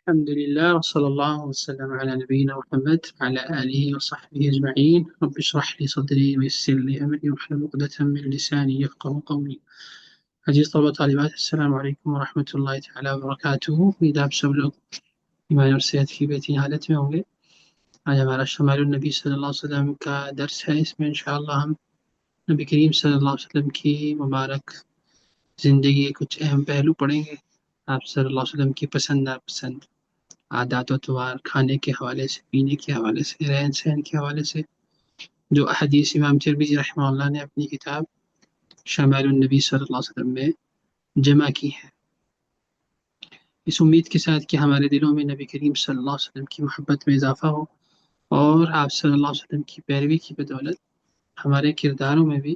الحمد لله وصلى الله وسلم على نبينا محمد وعلى آله وصحبه أجمعين. رب اشرح لي صدري ويسر لي أمري واحلل عقدة من لساني يفقه قولي. عزیز طلبہ طالبات، السلام علیکم ورحمۃ اللہ تعالی وبرکاتہ. امید آپ سب لوگ ایمان اور صحت کی بہترین حالت میں ہوں گے. آج ہمارا شمال النبی صلی اللہ علیہ وسلم کا درس ہے. اس میں انشاءاللہ ہم نبی کریم صلی اللہ علیہ وسلم کی مبارک زندگی کے کچھ اہم پہلو پڑھیں گے. آپ صلی اللہ علیہ وسلم کی پسند ناپسند عادات و تہوار، کھانے کے حوالے سے، پینے کے حوالے سے، رہن سہن کے حوالے سے، جو احادیث امام ترمذی رحمہ اللہ نے اپنی کتاب شمال النبی صلی اللہ علیہ وسلم میں جمع کی ہے. اس امید کے ساتھ کہ ہمارے دلوں میں نبی کریم صلی اللہ علیہ وسلم کی محبت میں اضافہ ہو اور آپ صلی اللہ علیہ وسلم کی پیروی کی بدولت ہمارے کرداروں میں بھی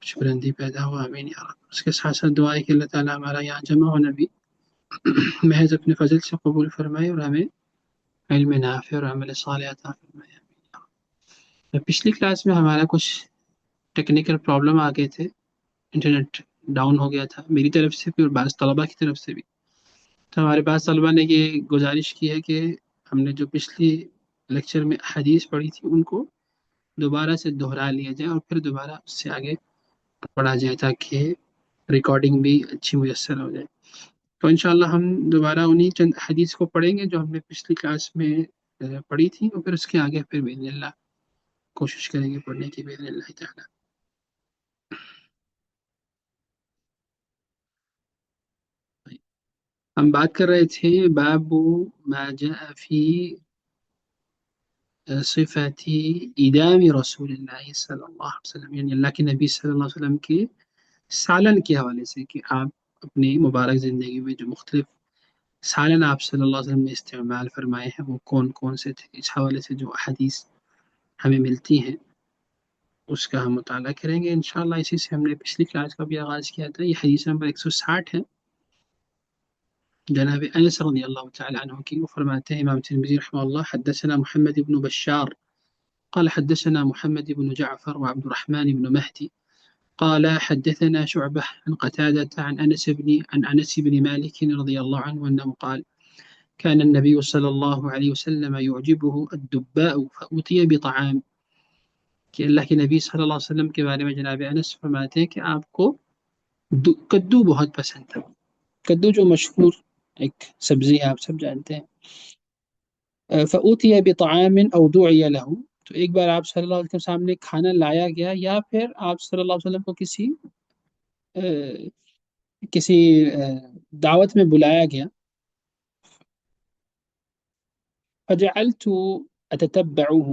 کچھ بلندی پیدا ہو. آمین یا رب. اس کے ساتھ ساتھ دعا ہے کہ اللہ تعالیٰ ہمارا یہاں جمع ہونا بھی محض اپنے فضل سے قبول فرمائے اور ہمیں علم نافع اور عمل صالح عطا فرمائے. پچھلی کلاس میں ہمارا کچھ ٹیکنیکل پرابلم آ گئے تھے، انٹرنیٹ ڈاؤن ہو گیا تھا میری طرف سے بھی اور بعض طلبہ کی طرف سے بھی. تو ہمارے پاس طلبہ نے یہ گزارش کی ہے کہ ہم نے جو پچھلی لیکچر میں حدیث پڑھی تھی ان کو دوبارہ سے دہرا لیا جائے اور پھر دوبارہ اس سے آگے پڑھا جائے تاکہ ریکارڈنگ بھی اچھی میسر ہو جائے. تو انشاءاللہ ہم دوبارہ انہی چند حدیث کو پڑھیں گے جو ہم نے پچھلی کلاس میں پڑھی تھی، اور پھر اس کے آگے پھر باذن اللہ کوشش کریں گے پڑھنے کی باذن اللہ تعالی. ہم بات کر رہے تھے باب ما جاء فی صفات ادام رسول اللہ صلی اللہ علیہ وسلم، یعنی اللہ کے نبی صلی اللہ علیہ وسلم کے سالن کے حوالے سے کہ آپ اپنی مبارک زندگی میں جو مختلف سالن آپ صلی اللہ علیہ وسلم نے استعمال فرمائے ہیں وہ کون کون سے تھے. اس حوالے سے جو حدیث ہمیں ملتی ہیں اس کا ہم مطالعہ کریں گے انشاءاللہ. اسی سے ہم نے پچھلی کلاس کا بھی آغاز کیا تھا. یہ حدیث نمبر 160 ہے. جناب انس رضی اللہ تعالی عنہ کی وہ فرماتے ہیں امام ترمذی رحمہ اللہ: حدثنا محمد بن بشار قال حدثنا محمد بن جعفر وعبد الرحمن بن مهدي قال حدثنا شعبة عن قتادة عن أنس بن مالك رضي الله عنه أنه قال: كان النبي صلى الله عليه وسلم يعجبه الدباء فأتي بطعام. کہ اللہ کے نبی صلی اللہ علیہ وسلم کے بارے میں جناب انس فرماتے ہیں کہ آپ کو کدو بہت پسند تھا. کدو جو مشہور ایک سبزی ہے، آپ سب جانتے ہیں. فأتي بطعام أو دعي له، تو ایک بار آپ صلی اللہ علیہ وسلم کے سامنے کھانا لایا گیا یا پھر آپ صلی اللہ علیہ وسلم کو کسی دعوت میں بلایا گیا. فجعلت أتتبعه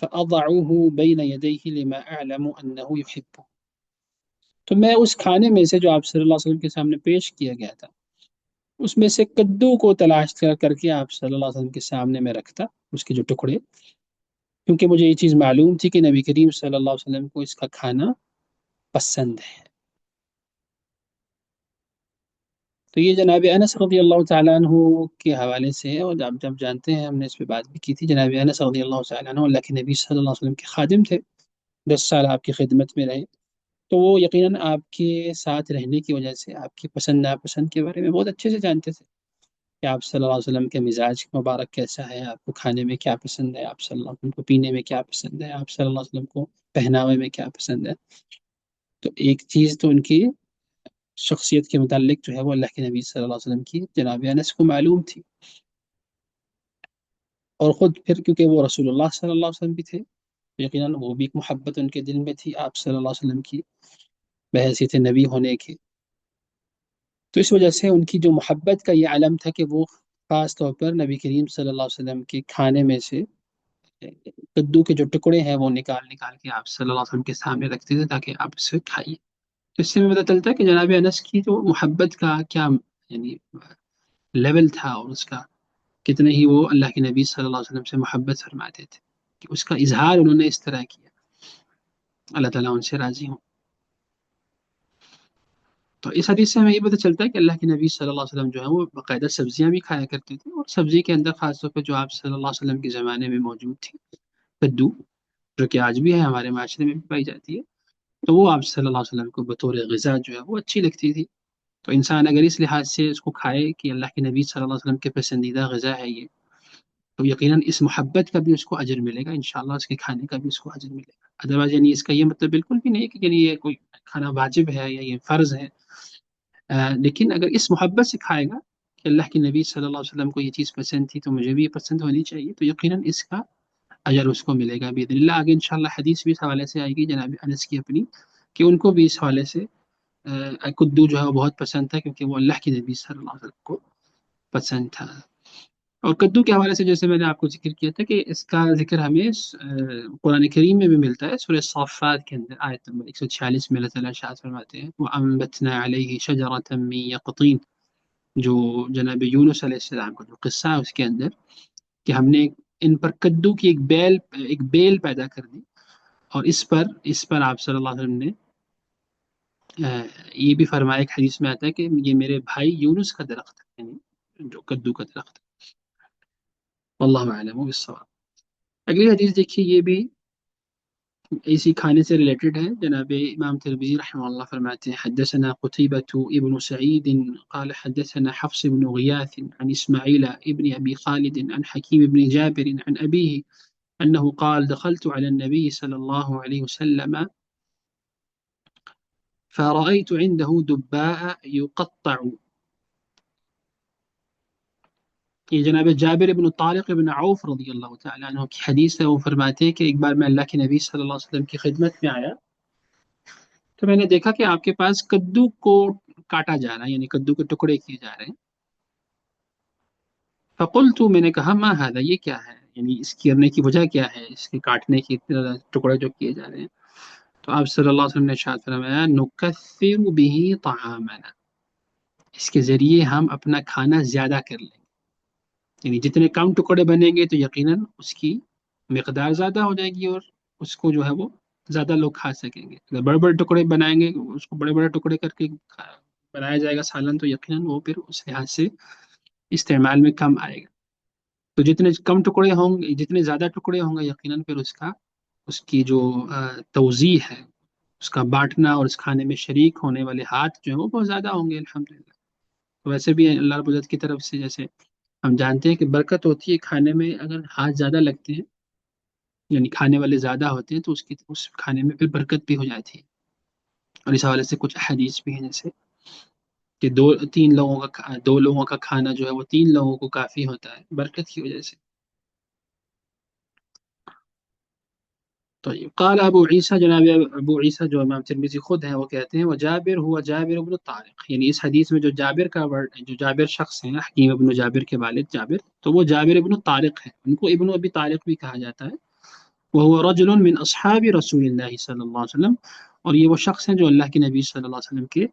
فأضعه بين يديه لما أعلم أنه يحبه، تو میں اس کھانے میں سے جو آپ صلی اللہ علیہ وسلم کے سامنے پیش کیا گیا تھا اس میں سے کدو کو تلاش کر کے آپ صلی اللہ علیہ وسلم کے سامنے میں رکھتا، اس کے جو ٹکڑے، کیونکہ مجھے یہ چیز معلوم تھی کہ نبی کریم صلی اللہ علیہ وسلم کو اس کا کھانا پسند ہے. تو یہ جناب انس رضی اللہ تعالیٰ عنہ کے حوالے سے ہے، اور جب جانتے ہیں ہم نے اس پہ بات بھی کی تھی. جناب انس رضی اللہ تعالیٰ عنہ اللہ کے نبی صلی اللہ علیہ وسلم کے خادم تھے، 10 سال آپ کی خدمت میں رہے. تو وہ یقیناً آپ کے ساتھ رہنے کی وجہ سے آپ کی پسند ناپسند کے بارے میں بہت اچھے سے جانتے تھے کہ آپ صلی اللہ علیہ وسلم کے مزاج مبارک کیسا ہے، آپ کو کھانے میں کیا پسند ہے، آپ صلی اللہ علیہ وسلم کو پینے میں کیا پسند ہے، آپ صلی اللہ علیہ وسلم کو پہناوے میں کیا پسند ہے. تو ایک چیز تو ان کی شخصیت کے متعلق جو ہے وہ اللہ کے نبی صلی اللہ علیہ وسلم کی جناب انس کو معلوم تھی. اور خود پھر کیونکہ وہ رسول اللہ صلی اللہ علیہ وسلم بھی تھے، یقیناً وہ بھی ایک محبت ان کے دل میں تھی آپ صلی اللہ علیہ وسلم کی بحیثیت نبی ہونے کی. تو اس وجہ سے ان کی جو محبت کا یہ علم تھا کہ وہ خاص طور پر نبی کریم صلی اللہ علیہ وسلم کے کھانے میں سے کدو کے جو ٹکڑے ہیں وہ نکال کے آپ صلی اللہ علیہ وسلم کے سامنے رکھتے تھے تاکہ آپ اسے کھائیے. اس سے ہمیں پتہ چلتا ہے کہ جناب انس کی جو محبت کا کیا یعنی لیول تھا، اور اس کا کتنے ہی وہ اللہ کے نبی صلی اللہ علیہ وسلم سے محبت فرماتے تھے کہ اس کا اظہار انہوں نے اس طرح کیا. اللہ تعالیٰ ان سے راضی ہوں. تو اس حدیث سے ہمیں یہ پتہ چلتا ہے کہ اللہ کے نبی صلی اللہ علیہ وسلم جو ہے وہ باقاعدہ سبزیاں بھی کھایا کرتے تھے، اور سبزی کے اندر خاص طور پہ جو آپ صلی اللہ علیہ وسلم کے زمانے میں موجود تھی کدو، جو کہ آج بھی ہے ہمارے معاشرے میں بھی پائی جاتی ہے، تو وہ آپ صلی اللہ علیہ وسلم کو بطور غذا جو ہے وہ اچھی لگتی تھی. تو انسان اگر اس لحاظ سے اس کو کھائے کہ اللہ کے نبی صلی اللہ علیہ وسلم کے پسندیدہ غذا ہے یہ، تو یقیناً اس محبت کا بھی اس کو اجر ملے گا انشاءاللہ، اس کے کھانے کا بھی اس کو اجر ملے گا۔ ادروائز یعنی اس کا یہ مطلب بالکل بھی نہیں ہے کہ یعنی یہ کوئی کھانا واجب ہے یا یہ فرض ہے، لیکن اگر اس محبت سے کھائے گا کہ اللہ کے نبی صلی اللہ علیہ وسلم کو یہ چیز پسند تھی تو مجھے بھی یہ پسند ہونی چاہیے، تو یقیناً اس کا اجر اس کو ملے گا باذن اللہ۔ آگے انشاءاللہ حدیث بھی اس حوالے سے آئے گی جناب انس کی اپنی، کہ ان کو بھی اس حوالے سے کدو جو ہے وہ بہت پسند تھا، کیونکہ وہ اللہ کے نبی صلی اللہ علیہ وسلم کو پسند تھا۔ اور کدو کے حوالے سے جیسے میں نے آپ کو ذکر کیا تھا کہ اس کا ذکر ہمیں قرآن کریم میں بھی ملتا ہے، سورہ صافات کے اندر آیت نمبر 146 میں اللہ تعالیٰ ارشاد فرماتے ہیں وَأَنبَتْنَا عَلَيْهِ شَجَرَةً مِّن يَقْطِينٍ، جو جناب یونس علیہ السلام کا جو قصہ ہے اس کے اندر، کہ ہم نے ان پر کدو کی ایک بیل پیدا کر دی، اور اس پر آپ صلی اللہ علیہ وسلم نے یہ بھی فرمایا، ایک حدیث میں آتا ہے کہ یہ میرے بھائی یونس کا درخت ہے، یعنی جو کدو کا درخت ہے۔ واللہ اعلم بالصواب۔ اگلی حدیث دیکھیے، یہ بھی اسی کھانے سے ریلیٹڈ ہے۔ جناب امام ترمذی رحمہ اللہ فرماتے ہیں حدثنا قتيبة ابن سعيد قال حدثنا حفص بن غياث عن اسماعيل ابن ابي خالد عن حكيم بن جابر عن ابيه انه قال دخلت على النبي صلى الله عليه وسلم فرأيت عنده دباء يقطع۔ یہ جناب جابر بن طارق بن عوف رضی اللہ تعالیٰ عنہ کی حدیث ہے۔ وہ فرماتے ہیں کہ ایک بار میں اللہ کے نبی صلی اللہ علیہ وسلم کی خدمت میں آیا تو میں نے دیکھا کہ آپ کے پاس کدو کو کاٹا جا رہا ہے، یعنی کدو کے ٹکڑے کیے جا رہے ہیں۔ فقلت، میں نے کہا ما هذا، یہ کیا ہے، یعنی اس کرنے کی وجہ کیا ہے، اس کے کاٹنے کی ٹکڑے جو کیے جا رہے ہیں۔ تو آپ صلی اللہ علیہ وسلم نے ارشاد فرمایا نکثر به طعامنا، اس کے ذریعے ہم اپنا کھانا زیادہ کر لیں گے، یعنی جتنے کم ٹکڑے بنیں گے تو یقیناً اس کی مقدار زیادہ ہو جائے گی، اور اس کو جو ہے وہ زیادہ لوگ کھا سکیں گے۔ اگر بڑے بڑے ٹکڑے بنائیں گے، اس کو بڑے بڑے ٹکڑے کر کے بنایا جائے گا سالن، تو یقیناً وہ پھر اس لحاظ سے استعمال میں کم آئے گا۔ تو جتنے کم ٹکڑے ہوں گے، جتنے زیادہ ٹکڑے ہوں گے، یقیناً پھر اس کی جو توزیع ہے، اس کا بانٹنا اور اس کھانے میں شریک ہونے والے ہاتھ جو ہیں وہ بہت زیادہ ہوں گے الحمدللہ۔ تو ویسے بھی اللہ رب العزت کی طرف سے جیسے ہم جانتے ہیں کہ برکت ہوتی ہے کھانے میں، اگر ہاتھ زیادہ لگتے ہیں یعنی کھانے والے زیادہ ہوتے ہیں تو اس کھانے میں پھر برکت بھی ہو جاتی ہے۔ اور اس حوالے سے کچھ حدیث بھی ہیں جیسے کہ دو لوگوں کا کھانا جو ہے وہ 3 لوگوں کو کافی ہوتا ہے برکت کی وجہ سے۔ تو قال ابو عیسیٰ، جناب ابو عیسیٰ جو امام ترمذی خود ہیں وہ کہتے ہیں وہ جابر ہوا جابر ابن طارق، یعنی اس حدیث میں جو جابر کا ورڈ، جو جابر شخص ہیں حکیم ابن جابر کے والد جابر، تو وہ جابر ابن طارق ہیں، ان کو ابن ابی طارق بھی کہا جاتا ہے۔ وہ رجل من اصحاب رسول اللہ صلی اللہ علیہ وسلم، اور یہ وہ شخص ہیں جو اللہ کے نبی صلی اللہ علیہ وسلم کے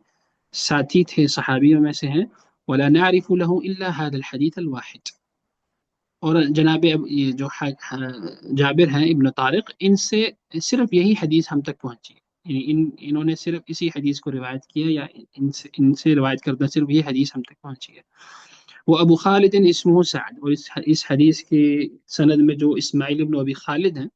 ساتھی تھے، صحابیوں میں سے ہیں۔ ولا نعرف له الا هذا الحديث الواحد، اور جناب یہ جو جابر ہیں ابن طارق، ان سے صرف یہی حدیث ہم تک پہنچی ہے، یعنی انہوں نے صرف اسی حدیث کو روایت کیا، یا ان سے روایت کردہ صرف یہ حدیث ہم تک پہنچی ہے۔ وہ ابو خالد اسمہ سعد، اور اس حدیث کے سند میں جو اسماعیل ابن ابی خالد ہیں،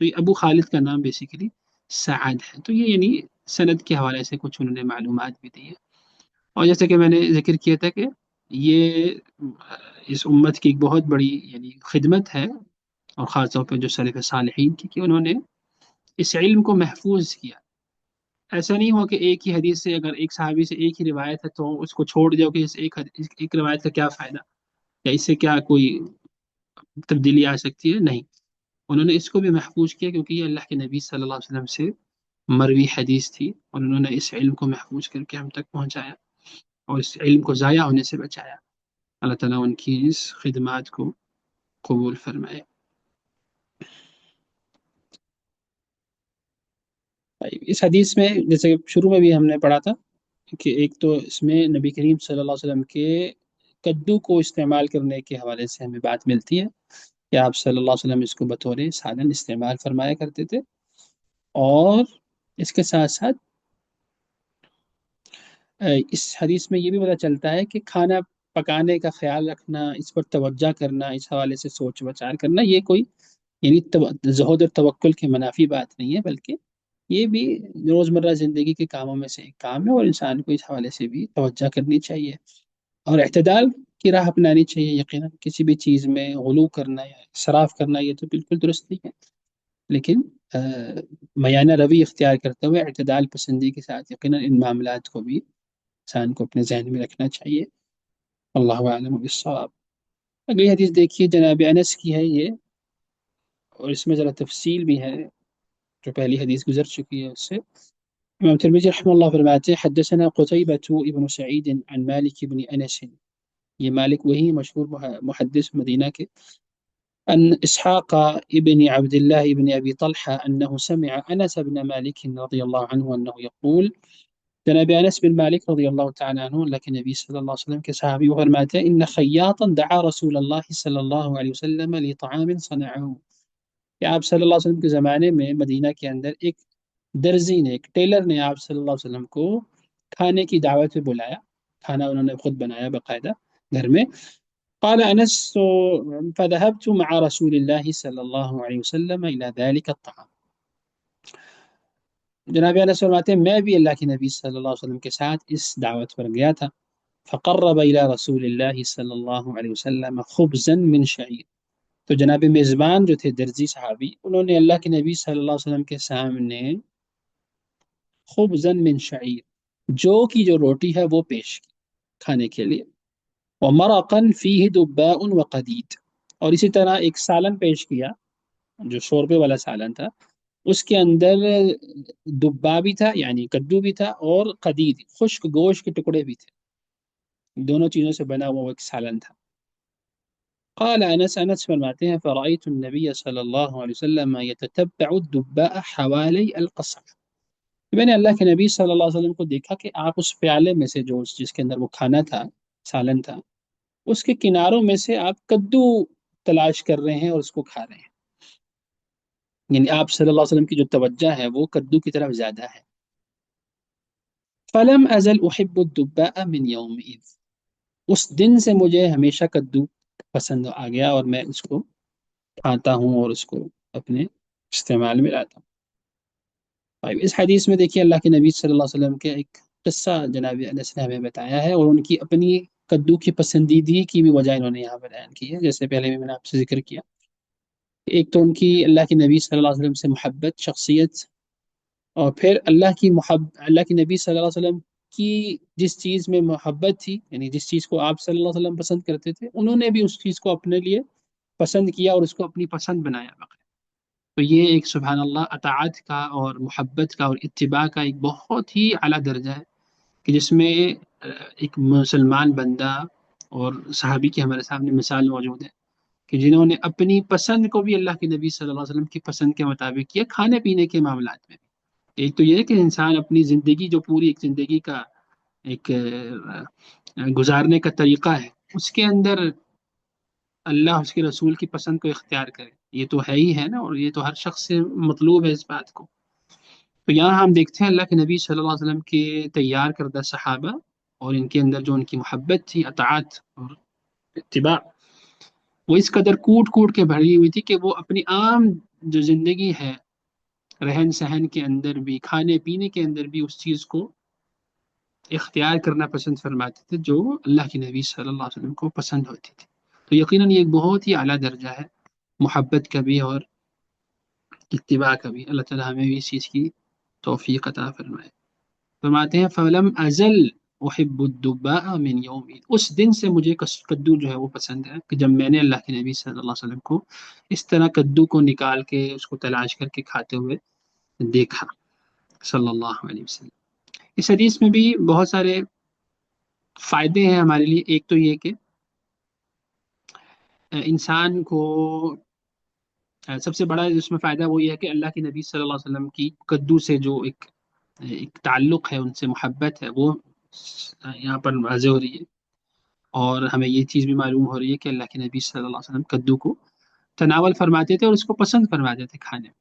تو یہ ابو خالد کا نام بیسیکلی سعد ہے۔ تو یہ یعنی سند کے حوالے سے کچھ انہوں نے معلومات بھی دی ہے۔ اور جیسے کہ میں نے ذکر کیا تھا کہ یہ اس امت کی ایک بہت بڑی یعنی خدمت ہے، اور خاص طور پہ جو سلف صالحین کی، کہ انہوں نے اس علم کو محفوظ کیا۔ ایسا نہیں ہو کہ ایک ہی حدیث سے، اگر ایک صحابی سے ایک ہی روایت ہے تو اس کو چھوڑ دو کہ اس ایک روایت کا کیا فائدہ، یا اس سے کیا کوئی تبدیلی آ سکتی ہے، نہیں، انہوں نے اس کو بھی محفوظ کیا، کیونکہ یہ اللہ کے نبی صلی اللہ علیہ وسلم سے مروی حدیث تھی، اور انہوں نے اس علم کو محفوظ کر کے ہم تک پہنچایا، اور اس علم کو ضائع ہونے سے بچایا۔ اللہ تعالیٰ ان کی اس خدمات کو قبول فرمائے۔ اس حدیث میں جیسے شروع میں بھی ہم نے پڑھا تھا کہ ایک تو اس میں نبی کریم صلی اللہ علیہ وسلم کے کدو کو استعمال کرنے کے حوالے سے ہمیں بات ملتی ہے کہ آپ صلی اللہ علیہ وسلم اس کو بطور سالن استعمال فرمایا کرتے تھے، اور اس کے ساتھ ساتھ اس حدیث میں یہ بھی پتہ چلتا ہے کہ کھانا پکانے کا خیال رکھنا، اس پر توجہ کرنا، اس حوالے سے سوچ بچار کرنا، یہ کوئی یعنی زہد اور توکل کی منافی بات نہیں ہے، بلکہ یہ بھی روزمرہ زندگی کے کاموں میں سے ایک کام ہے، اور انسان کو اس حوالے سے بھی توجہ کرنی چاہیے اور اعتدال کی راہ اپنانی چاہیے۔ یقیناً کسی بھی چیز میں غلو کرنا یا اسراف کرنا یہ تو بالکل درست نہیں ہے، لیکن میانہ روی اختیار کرتے ہوئے اعتدال پسندی کے ساتھ یقیناً ان معاملات کو بھی انسان کو اپنے ذہن میں رکھنا چاہیے۔ اللہ عالم بالصواب۔ اگلی حدیث دیکھیے، جناب انس کی ہے یہ، اور اس میں ذرا تفصیل بھی ہے، جو پہلی حدیث گزر چکی ہے اس سے۔ امام ترمذی رحمہ اللہ فرماتے ہیں حدثنا قتيبة ابن سعيد عن مالك بن انس، یہ مالک وہی مشہور محدث مدینہ کے، ان اسحاق ابن عبد الله ابن ابي طلحة انه سمع انس بن مالك رضي الله عنه انه يقول، جناب انس بن مالک رضی اللہ تعالیٰ عنہ اللہ کے نبی صلی اللہ علیہ وسلم کے صحابی، وہ فرماتے ہیں ان خیاطا دعا رسول اللہ صلی اللہ علیہ وسلم لطعام صنعه، کہ آپ صلی اللہ علیہ وسلم کے زمانے میں مدینہ کے اندر ایک درزی نے، ایک ٹیلر نے آپ صلی اللہ علیہ وسلم کو کھانے کی دعوت پہ بلایا، کھانا انہوں نے خود بنایا باقاعدہ گھر میں۔ قال انس فذهبت مع رسول الله صلی اللہ علیہ وسلم الى ذلك الطعام، جناب انس فرماتے ہیں میں بھی اللہ کے نبی صلی اللہ علیہ وسلم کے ساتھ اس دعوت پر گیا تھا، فقرب الى رسول اللہ صلی اللہ علیہ وسلم خبزا من شعیر، تو جناب میزبان جو تھے درزی صحابی، انہوں نے اللہ کے نبی صلی اللہ علیہ وسلم کے سامنے خبزا من شعیر، جو کی جو روٹی ہے وہ پیش کی کھانے کے لیے، ومرقا فیہ دباء وقدید، اور اسی طرح ایک سالن پیش کیا جو شوربے والا سالن تھا، اس کے اندر دبا بھی تھا یعنی کدو بھی تھا، اور قدید خشک گوشت کے ٹکڑے بھی تھے، دونوں چیزوں سے بنا ہوا وہ ایک سالن تھا۔ قال انس فرماتے ہیں فرأيت النبي صلی اللہ علیہ وسلم يتتبع الدباء حوالي القصع، میں نے اللہ کے نبی صلی اللہ علیہ وسلم کو دیکھا کہ آپ اس پیالے میں سے جو جس کے اندر وہ کھانا تھا، سالن تھا، اس کے کناروں میں سے آپ کدو تلاش کر رہے ہیں اور اس کو کھا رہے ہیں، یعنی آپ صلی اللہ علیہ وسلم کی جو توجہ ہے وہ کدو کی طرف زیادہ ہے۔ فلم ازل احب الدباء من یومئذ، اس دن سے مجھے ہمیشہ کدو پسند آ گیا اور میں اس کو کھاتا ہوں اور اس کو اپنے استعمال میں لاتا ہوں۔ طيب اس حدیث میں دیکھیے اللہ کے نبی صلی اللہ علیہ وسلم کے ایک قصہ جناب انس نے ہمیں بتایا ہے، اور ان کی اپنی کدو کی پسندیدگی کی بھی وجہ انہوں نے یہاں بیان کی ہے، جیسے پہلے بھی میں نے آپ سے ذکر کیا، ایک تو ان کی اللہ کے نبی صلی اللہ علیہ وسلم سے محبت، شخصیت، اور پھر اللہ کے نبی صلی اللہ علیہ وسلم کی جس چیز میں محبت تھی، یعنی جس چیز کو آپ صلی اللہ علیہ وسلم پسند کرتے تھے، انہوں نے بھی اس چیز کو اپنے لیے پسند کیا اور اس کو اپنی پسند بنایا۔ تو یہ ایک سبحان اللہ اطاعت کا اور محبت کا اور اتباع کا ایک بہت ہی اعلیٰ درجہ ہے، کہ جس میں ایک مسلمان بندہ، اور صحابی کی ہمارے سامنے مثال موجود ہے کہ جنہوں نے اپنی پسند کو بھی اللہ کے نبی صلی اللہ علیہ وسلم کی پسند کے مطابق کیا، کھانے پینے کے معاملات میں بھی۔ ایک تو یہ ہے کہ انسان اپنی زندگی جو پوری ایک زندگی کا ایک گزارنے کا طریقہ ہے، اس کے اندر اللہ اس کے رسول کی پسند کو اختیار کرے، یہ تو ہے ہی ہے نا، اور یہ تو ہر شخص سے مطلوب ہے اس بات کو۔ تو یہاں ہم دیکھتے ہیں اللہ کے نبی صلی اللہ علیہ وسلم کے تیار کردہ صحابہ، اور ان کے اندر جو ان کی محبت تھی، اطاعت اور اتباع، وہ اس قدر کوٹ کوٹ کے بھری ہوئی تھی کہ وہ اپنی عام جو زندگی ہے، رہن سہن کے اندر بھی، کھانے پینے کے اندر بھی اس چیز کو اختیار کرنا پسند فرماتے تھے جو اللہ کے نبی صلی اللہ علیہ وسلم کو پسند ہوتی تھی۔ تو یقیناً یہ ایک بہت ہی اعلیٰ درجہ ہے محبت کا بھی اور اتباع کا بھی۔ اللہ تعالیٰ ہمیں بھی اس چیز کی توفیق عطا فرمائے۔ فرماتے ہیں فَلَمْ أَزَلْ أُحِبُّ الدُّبَّاءَ مِنْ يَوْمٍ، اس دن سے مجھے کدو جو ہے وہ پسند ہے، کہ جب میں نے اللہ کے نبی صلی اللہ علیہ وسلم کو اس طرح کدو کو نکال کے اس کو تلاش کر کے کھاتے ہوئے دیکھا صلی اللہ علیہ وسلم۔ اس حدیث میں بھی بہت سارے فائدے ہیں ہمارے لیے۔ ایک تو یہ کہ انسان کو سب سے بڑا اس میں فائدہ وہ یہ ہے کہ اللہ کے نبی صلی اللہ علیہ وسلم کی کدو سے جو ایک تعلق ہے، ان سے محبت ہے، وہ یہاں پر واضح ہو رہی ہے، اور ہمیں یہ چیز بھی معلوم ہو رہی ہے کہ اللہ کے نبی صلی اللہ علیہ وسلم کدو کو تناول فرماتے تھے اور اس کو پسند فرماتے تھے کھانے میں۔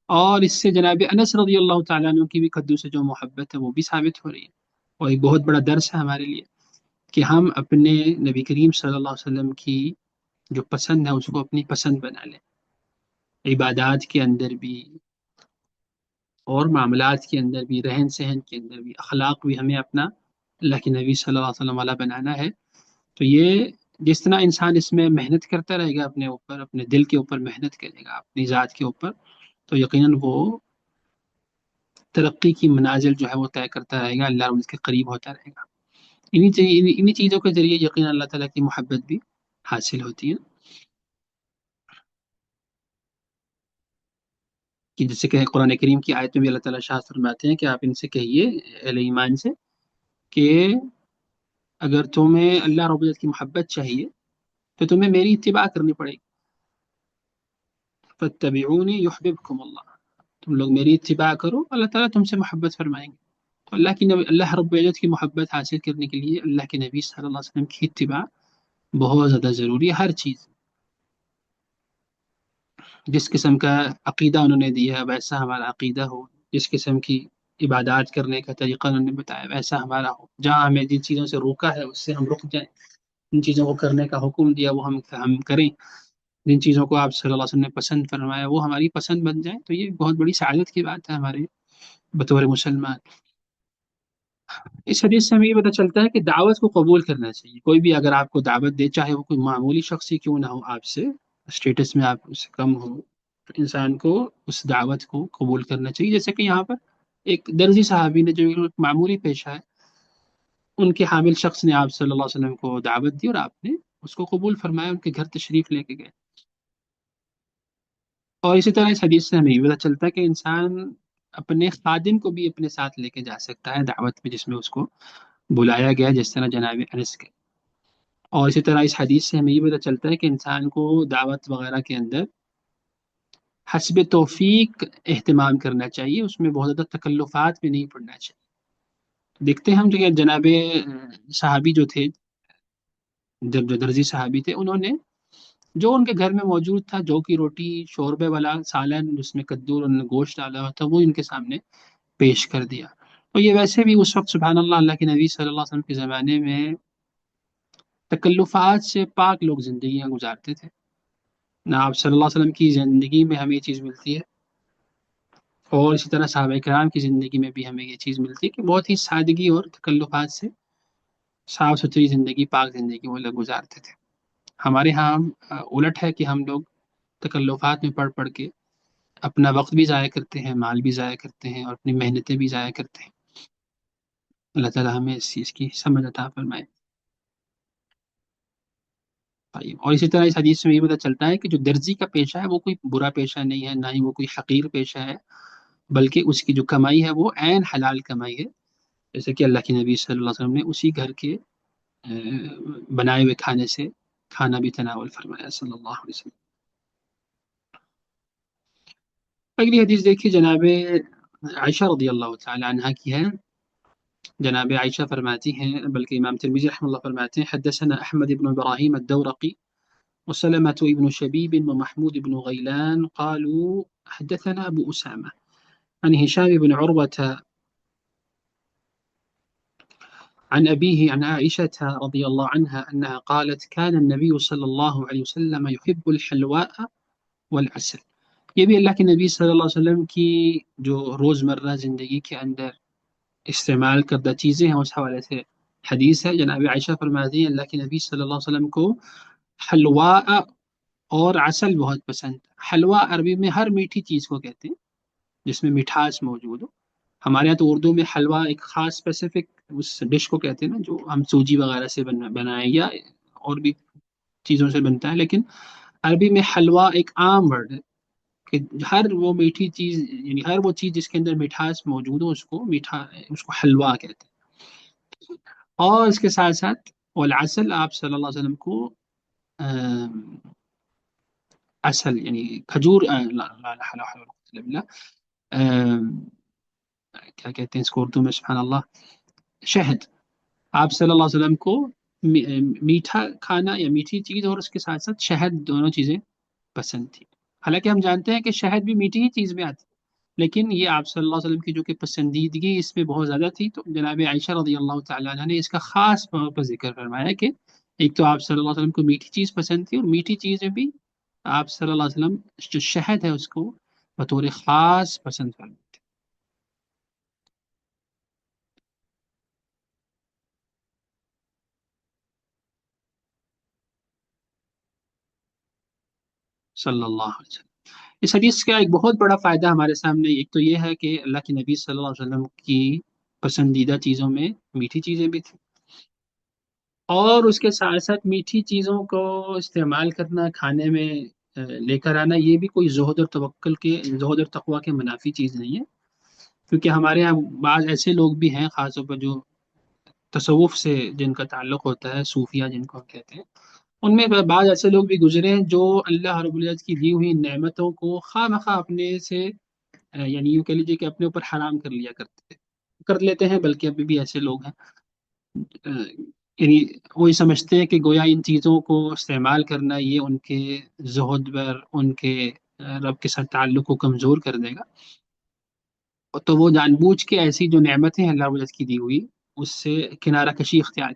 اور اس سے جناب انس رضی اللہ تعالیٰ عنہ کی بھی کدو سے جو محبت ہے وہ بھی ثابت ہو رہی ہے، اور ایک بہت بڑا درس ہے ہمارے لیے کہ ہم اپنے نبی کریم صلی اللہ علیہ وسلم کی جو پسند ہے اس کو اپنی پسند بنا لیں، عبادات کے اندر بھی، اور معاملات کے اندر بھی، رہن سہن کے اندر بھی، اخلاق بھی ہمیں اپنا اللہ کے نبی صلی اللہ علیہ وسلم والا بنانا ہے. تو یہ جس طرح انسان اس میں محنت کرتا رہے گا، اپنے اوپر، اپنے دل کے اوپر محنت کرے گا، اپنی ذات کے اوپر، تو یقیناً وہ ترقی کی منازل جو ہے وہ طے کرتا رہے گا، اللہ اور اس کے قریب ہوتا رہے گا. انہی چیزوں کے ذریعے یقیناً اللہ تعالیٰ کی محبت بھی حاصل ہوتی ہے. کہ جیسے کہ قرآن کریم کی آیت میں بھی اللہ تعالیٰ شاہ فرماتے ہیں کہ آپ ان سے کہیے، اہل ایمان سے، کہ اگر تمہیں اللہ رب العزت کی محبت چاہیے تو تمہیں میری اتباع کرنی پڑے گی. فاتبعونی یحببکم اللہ، تم لوگ میری اتباع کرو، اللہ تعالیٰ تم سے محبت فرمائیں گے. تو اللہ رب العزت کی محبت حاصل کرنے کے لیے اللہ کے نبی صلی اللہ علیہ وسلم کی اتباع بہت زیادہ ضروری ہے. ہر چیز، جس قسم کا عقیدہ انہوں نے دیا ہے ویسا ہمارا عقیدہ ہو، جس قسم کی عبادات کرنے کا طریقہ انہوں نے بتایا ویسا ہمارا ہو، جہاں ہمیں جن چیزوں سے روکا ہے اس سے ہم رک جائیں، جن چیزوں کو کرنے کا حکم دیا وہ ہم کریں، جن چیزوں کو آپ صلی اللہ علیہ وسلم نے پسند فرمایا وہ ہماری پسند بن جائیں. تو یہ بہت بڑی سعادت کی بات ہے ہمارے بطور مسلمان. اس حدیث سے ہمیں یہ پتہ چلتا ہے کہ دعوت کو قبول کرنا چاہیے. کوئی بھی اگر آپ کو دعوت دے، چاہے وہ کوئی معمولی شخص ہی کیوں نہ ہو، آپ سے اسٹیٹس میں آپ سے کم ہو، تو انسان کو اس دعوت کو قبول کرنا چاہیے. جیسے کہ یہاں پر ایک درزی صحابی نے، جو ایک معمولی پیشہ ہے، ان کے حامل شخص نے آپ صلی اللہ علیہ وسلم کو دعوت دی اور آپ نے اس کو قبول فرمایا، ان کے گھر تشریف لے کے گئے. اور اسی طرح اس حدیث سے ہمیں یہ پتہ چلتا ہے کہ انسان اپنے خادم کو بھی اپنے ساتھ لے کے جا سکتا ہے دعوت میں جس میں اس کو بلایا گیا، جس طرح جناب انس کے. اور اسی طرح اس حدیث سے ہمیں یہ پتہ چلتا ہے کہ انسان کو دعوت وغیرہ کے اندر حسب توفیق اہتمام کرنا چاہیے، اس میں بہت زیادہ تکلفات میں نہیں پڑنا چاہیے. دیکھتے ہیں ہم جو کہ جناب صحابی جو تھے، جب جو درزی صحابی تھے، انہوں نے جو ان کے گھر میں موجود تھا، جو کی روٹی، شوربے والا سالن جس میں کدو اور انہوں نے گوشت ڈالا ہوا تھا، وہ ان کے سامنے پیش کر دیا. تو یہ ویسے بھی اس وقت سبحان اللہ، اللہ کے نبی صلی اللہ علیہ وسلم کے زمانے میں تکلفات سے پاک لوگ زندگیاں گزارتے تھے. نہ آپ صلی اللہ علیہ وسلم کی زندگی میں ہمیں یہ چیز ملتی ہے، اور اسی طرح صحابہ کرام کی زندگی میں بھی ہمیں یہ چیز ملتی ہے کہ بہت ہی سادگی اور تکلفات سے صاف ستھری زندگی، پاک زندگی وہ لوگ گزارتے تھے. ہمارے ہاں الٹ ہے کہ ہم لوگ تکلفات میں پڑھ پڑھ کے اپنا وقت بھی ضائع کرتے ہیں، مال بھی ضائع کرتے ہیں، اور اپنی محنتیں بھی ضائع کرتے ہیں. اللہ تعالیٰ ہمیں اس چیز کی سمجھ عطا فرمائے. طيب. اور اسی طرح اس حدیث میں یہ پتہ چلتا ہے کہ جو درزی کا پیشہ ہے وہ کوئی برا پیشہ نہیں ہے، نہ ہی وہ کوئی حقیر پیشہ ہے، بلکہ اس کی جو کمائی ہے وہ عین حلال کمائی ہے. جیسے کہ اللہ کے نبی صلی اللہ علیہ وسلم نے اسی گھر کے بنائے ہوئے کھانے سے کھانا بھی تناول فرمایا صلی اللہ علیہ وسلم. اگلی حدیث دیکھیے، جناب عائشہ رضی اللہ تعالی عنہ کی ہے. جناب عائشہ فرماتی ہیں، بلکہ امام ترمذی رحمہ اللہ فرماتے ہیں، حدثنا احمد بن ابراہیم الدورقی وسلمة بن شبيب ومحمود بن غيلان قالوا حدثنا أبو أسامة عن هشام بن عروة عن أبيه عن عائشة رضي الله عنها أنها قالت كان النبي صلى الله عليه وسلم يحب الحلواء والعسل. یہ بھی اللہ کے نبی صلی اللہ علیہ وسلم کی جو روزمرہ زندگی کے اندر استعمال کردہ چیزیں ہیں اس حوالے سے حدیث ہے. جناب عائشہ فرماتی ہیں اللہ کے نبی صلی اللہ علیہ وسلم کو حلواء اور عسل بہت پسند. حلوہ عربی میں ہر میٹھی چیز کو کہتے ہیں جس میں مٹھاس موجود ہو. ہمارے یہاں تو اردو میں حلوہ ایک خاص اسپیسیفک اس ڈش کو کہتے ہیں نا، جو ہم سوجی وغیرہ سے بنائیں یا اور بھی چیزوں سے بنتا ہے، لیکن عربی میں حلوہ ایک عام ورڈ ہے کہ ہر وہ میٹھی چیز، یعنی ہر وہ چیز جس کے اندر مٹھاس موجود ہو اس کو حلوہ کہتے ہیں. اور اس کے ساتھ ساتھ والعسل، آپ صلی اللہ علیہ وسلم کو عسل یعنی کھجور، لا لا لا حول ولا قوة إلا بالله، کیا کہتے ہیں اس کو اردو میں، سبحان اللہ، شہد. آپ صلی اللہ علیہ وسلم کو میٹھا کھانا یا میٹھی چیز اور اس کے ساتھ ساتھ شہد، دونوں چیزیں پسند تھی. حالانکہ ہم جانتے ہیں کہ شہد بھی میٹھی ہی چیز میں آتی، لیکن یہ آپ صلی اللہ علیہ وسلم کی جو کہ پسندیدگی اس میں بہت زیادہ تھی، تو جناب عائشہ رضی اللہ تعالیٰ عنہ نے اس کا خاص طور پر ذکر فرمایا کہ ایک تو آپ صلی اللہ علیہ وسلم کو میٹھی چیز پسند تھی، اور میٹھی چیزیں بھی آپ صلی اللہ علیہ وسلم جو شہد ہے اس کو بطور خاص پسند فرماتے. صلی اللہ علیہ وسلم۔ اس حدیث کا ایک بہت بڑا فائدہ ہمارے سامنے ایک تو یہ ہے کہ اللہ کے نبی صلی اللہ علیہ وسلم کی پسندیدہ چیزوں میں میٹھی چیزیں بھی تھیں، اور اس کے ساتھ ساتھ میٹھی چیزوں کو استعمال کرنا، کھانے میں لے کر آنا، یہ بھی کوئی زہد اور توکل کے، زہد اور تقوی کے منافی چیز نہیں ہے، کیونکہ ہمارے یہاں بعض ایسے لوگ بھی ہیں خاص طور پر جو تصوف سے جن کا تعلق ہوتا ہے، صوفیہ جن کو ہم کہتے ہیں، ان میں بعض ایسے لوگ بھی گزرے ہیں جو اللہ رب العزت کی دی ہوئی نعمتوں کو خواہ مخواہ اپنے سے یعنی یوں کہہ لیجیے کہ اپنے اوپر حرام کر لیا کرتے کر لیتے ہیں، بلکہ ابھی بھی ایسے لوگ ہیں یعنی وہی سمجھتے ہیں کہ گویا ان چیزوں کو استعمال کرنا یہ ان کے زہد پر، ان کے رب کے ساتھ تعلق کو کمزور کر دے گا، تو وہ جان بوجھ کے ایسی جو نعمتیں ہیں اللہ رب العزت کی دی ہوئی اس سے کنارہ کشی اختیار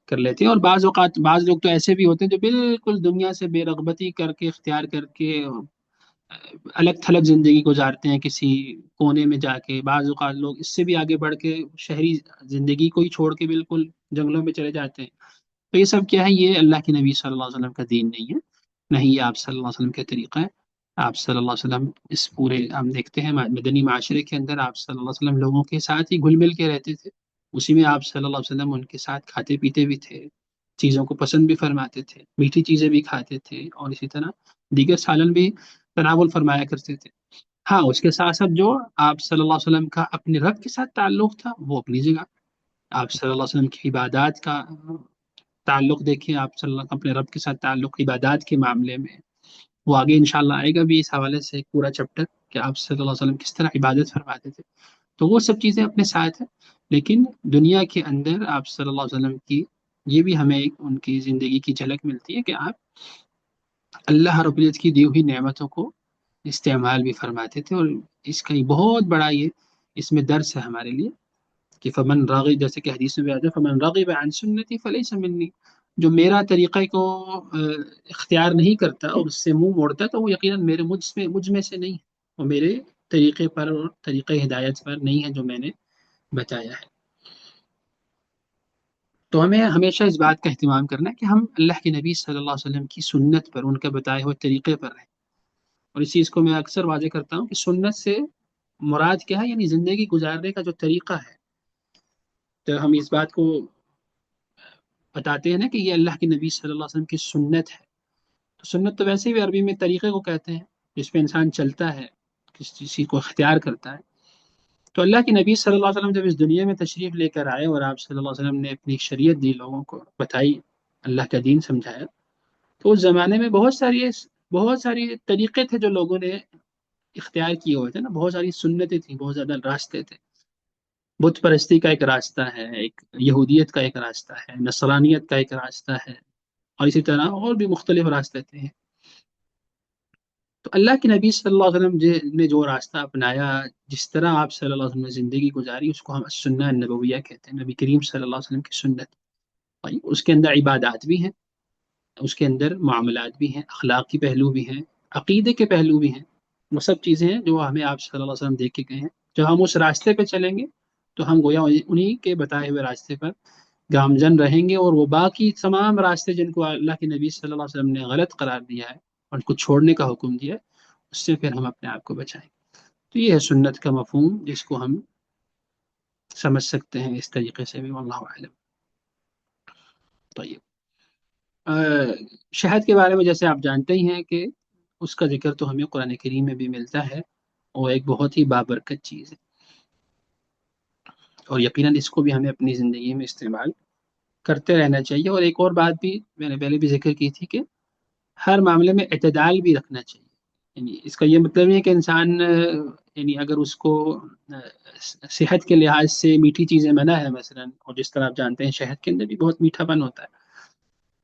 کر لیتے ہیں۔ اور بعض اوقات بعض لوگ تو ایسے بھی ہوتے ہیں جو بالکل دنیا سے بے رغبتی کر کے، اختیار کر کے الگ تھلگ زندگی گزارتے ہیں کسی کونے میں جا کے، بعض اوقات لوگ اس سے بھی آگے بڑھ کے شہری زندگی کو ہی چھوڑ کے بالکل جنگلوں میں چلے جاتے ہیں۔ تو یہ سب کیا ہے؟ یہ اللہ کے نبی صلی اللہ علیہ وسلم کا دین نہیں ہے، نہ ہی یہ آپ صلی اللہ علیہ وسلم کا طریقہ ہے۔ آپ صلی اللہ علیہ وسلم اس پورے ہم دیکھتے ہیں مدنی معاشرے کے اندر آپ صلی اللہ علیہ وسلم لوگوں کے ساتھ ہی گھل مل کے رہتے تھے، اسی میں آپ صلی اللہ علیہ وسلم ان کے ساتھ کھاتے پیتے بھی تھے، چیزوں کو پسند بھی فرماتے تھے، میٹھی چیزیں بھی کھاتے تھے، اور اسی طرح دیگر سالن بھی تناول فرمایا کرتے تھے۔ ہاں، اس کے ساتھ ساتھ جو آپ صلی اللہ علیہ وسلم کا اپنے رب کے ساتھ تعلق تھا وہ اپنی جگہ، آپ صلی اللہ علیہ وسلم کی عبادات کا تعلق دیکھیں، آپ صلی اللہ علیہ وسلم اپنے رب کے ساتھ تعلق عبادات کے معاملے میں، وہ آگے انشاءاللہ آئے گا بھی اس حوالے سے ایک پورا چیپٹر کہ آپ صلی اللہ علیہ وسلم کس طرح عبادت فرماتے تھے، تو وہ سب چیزیں اپنے ساتھ ہیں۔ لیکن دنیا کے اندر آپ صلی اللہ علیہ وسلم کی یہ بھی ہمیں ان کی زندگی کی جھلک ملتی ہے کہ آپ اللہ رب العزت کی دی ہوئی نعمتوں کو استعمال بھی فرماتے تھے، اور اس کا یہ بہت بڑا یہ اس میں درس ہے ہمارے لیے کہ فمن راغب، جیسے کہ حدیث میں آتا ہے فمن راغب عن سنتی فلیس منی، جو میرا طریقہ کو اختیار نہیں کرتا اور اس سے منہ موڑتا تو وہ یقیناً مجھ میں سے نہیں ہے، وہ میرے طریقے پر اور طریقہ ہدایت پر نہیں ہے جو میں نے بتایا ہے۔ تو ہمیں ہمیشہ اس بات کا اہتمام کرنا ہے کہ ہم اللہ کے نبی صلی اللہ علیہ وسلم کی سنت پر، ان کے بتائے ہوئے طریقے پر رہیں، اور اس چیز کو میں اکثر واضح کرتا ہوں کہ سنت سے مراد کیا ہے، یعنی زندگی گزارنے کا جو طریقہ ہے، تو ہم اس بات کو بتاتے ہیں نا کہ یہ اللہ کے نبی صلی اللہ علیہ وسلم کی سنت ہے، تو سنت تو ویسے بھی عربی میں طریقے کو کہتے ہیں جس پہ انسان چلتا ہے، کسی چیز کو اختیار کرتا ہے۔ تو اللہ کے نبی صلی اللہ علیہ وسلم جب اس دنیا میں تشریف لے کر آئے اور آپ صلی اللہ علیہ وسلم نے اپنی شریعت دی، لوگوں کو بتائی، اللہ کا دین سمجھایا، تو اس زمانے میں بہت ساری طریقے تھے جو لوگوں نے اختیار کیے ہوئے تھے نا، بہت ساری سنتیں تھیں، بہت زیادہ راستے تھے۔ بت پرستی کا ایک راستہ ہے، ایک یہودیت کا ایک راستہ ہے، نصرانیت کا ایک راستہ ہے، اور اسی طرح اور بھی مختلف راستے تھے۔ تو اللہ کے نبی صلی اللہ علیہ وسلم نے جو راستہ اپنایا، جس طرح آپ صلی اللہ علیہ وسلم نے زندگی گزاری، اس کو ہم سنہ نبویہ کہتے ہیں، نبی کریم صلی اللہ علیہ وسلم کی سنت۔ بھائی اس کے اندر عبادات بھی ہیں، اس کے اندر معاملات بھی ہیں، اخلاقی پہلو بھی ہیں، عقیدے کے پہلو بھی ہیں، وہ سب چیزیں ہیں جو ہمیں آپ صلی اللہ علیہ وسلم دیکھ کے گئے ہیں۔ جب ہم اس راستے پہ چلیں گے تو ہم گویا انہی کے بتائے ہوئے راستے پر گامزن رہیں گے، اور وہ باقی تمام راستے جن کو اللہ کے نبی صلی اللہ علیہ وسلم نے غلط قرار دیا ہے اور ان کو چھوڑنے کا حکم دیا ہے، اس سے پھر ہم اپنے آپ کو بچائیں گے۔ تو یہ ہے سنت کا مفہوم، جس کو ہم سمجھ سکتے ہیں اس طریقے سے بھی، واللہ اعلم۔ طیب، شہد کے بارے میں جیسے آپ جانتے ہی ہیں کہ اس کا ذکر تو ہمیں قرآن کریم میں بھی ملتا ہے، اور ایک بہت ہی بابرکت چیز ہے، اور یقیناً اس کو بھی ہمیں اپنی زندگی میں استعمال کرتے رہنا چاہیے۔ اور ایک اور بات بھی میں نے پہلے بھی ذکر کی تھی کہ ہر معاملے میں اعتدال بھی رکھنا چاہیے، یعنی اس کا یہ مطلب نہیں ہے کہ انسان یعنی اگر اس کو صحت کے لحاظ سے میٹھی چیزیں منع ہے مثلا، اور جس طرح آپ جانتے ہیں شہد کے اندر بھی بہت میٹھا پن ہوتا ہے،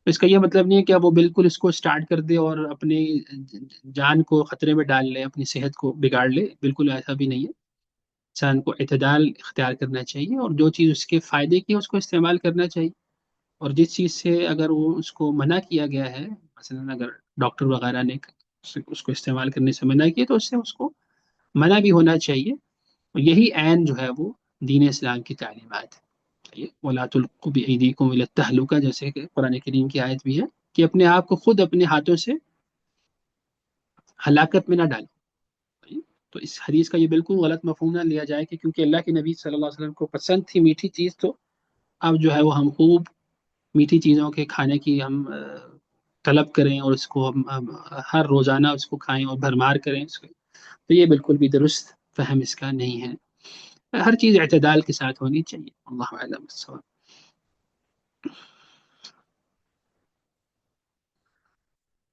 تو اس کا یہ مطلب نہیں ہے کہ اب وہ بالکل اس کو سٹارٹ کر دے اور اپنی جان کو خطرے میں ڈال لے، اپنی صحت کو بگاڑ لے، بالکل ایسا بھی نہیں ہے۔ انسان کو اعتدال اختیار کرنا چاہیے، اور جو چیز اس کے فائدے کی ہے اس کو استعمال کرنا چاہیے، اور جس چیز سے اگر وہ اس کو منع کیا گیا ہے، مثلا اگر ڈاکٹر وغیرہ نے اس کو استعمال کرنے سے منع کیا تو اس سے اس کو منع بھی ہونا چاہیے، اور یہی عین جو ہے وہ دین اسلام کی تعلیمات ہے۔ وَلَا تُلْقُوا بِأَيْدِيكُمْ إِلَى التَّهْلُكَةِ، جیسے کہ قرآن کریم کی آیت بھی ہے کہ اپنے آپ کو خود اپنے ہاتھوں سے ہلاکت میں نہ ڈالیں۔ تو اس حدیث کا یہ بالکل غلط مفہوم نہ لیا جائے کہ کیونکہ اللہ کے نبی صلی اللہ علیہ وسلم کو پسند تھی میٹھی چیز، تو اب جو ہے وہ ہم خوب میٹھی چیزوں کے کھانے کی ہم طلب کریں اور اس کو ہم ہر روزانہ اس کو کھائیں اور بھرمار کریں اس کو، تو یہ بالکل بھی درست فہم اس کا نہیں ہے۔ ہر چیز اعتدال کے ساتھ ہونی چاہیے۔ اللہ اعلم بالصواب۔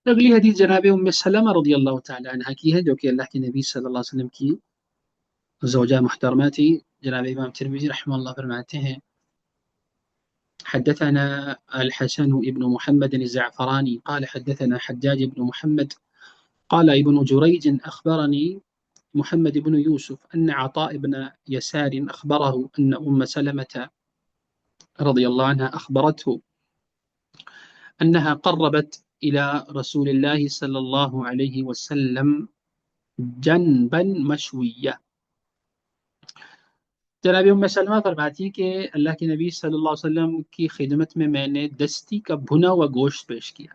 اگلی حدیث جناب ام سلمہ رضی اللہ تعالی عنہ کی ہے، جو کہ اللہ کے نبی صلی اللہ علیہ وسلم کی زوجہ محترمہ تھی۔ جناب امام ترمذی رحمہ اللہ فرماتے ہیں حدثنا الحسن ابن محمد الزعفراني قال حدثنا حجاج بن محمد قال ابن جريج أخبرني محمد بن يوسف أن عطاء بن يسار أخبره أن أم سلمة رضي الله عنها أخبرته أنها قربت إلى رسول الله صلى الله عليه وسلم جنبا مشوية۔ جناب ام سلمہ فرماتی ہیں کہ اللہ کے نبی صلی اللہ علیہ وسلم کی خدمت میں میں نے دستی کا بھنا ہوا گوشت پیش کیا۔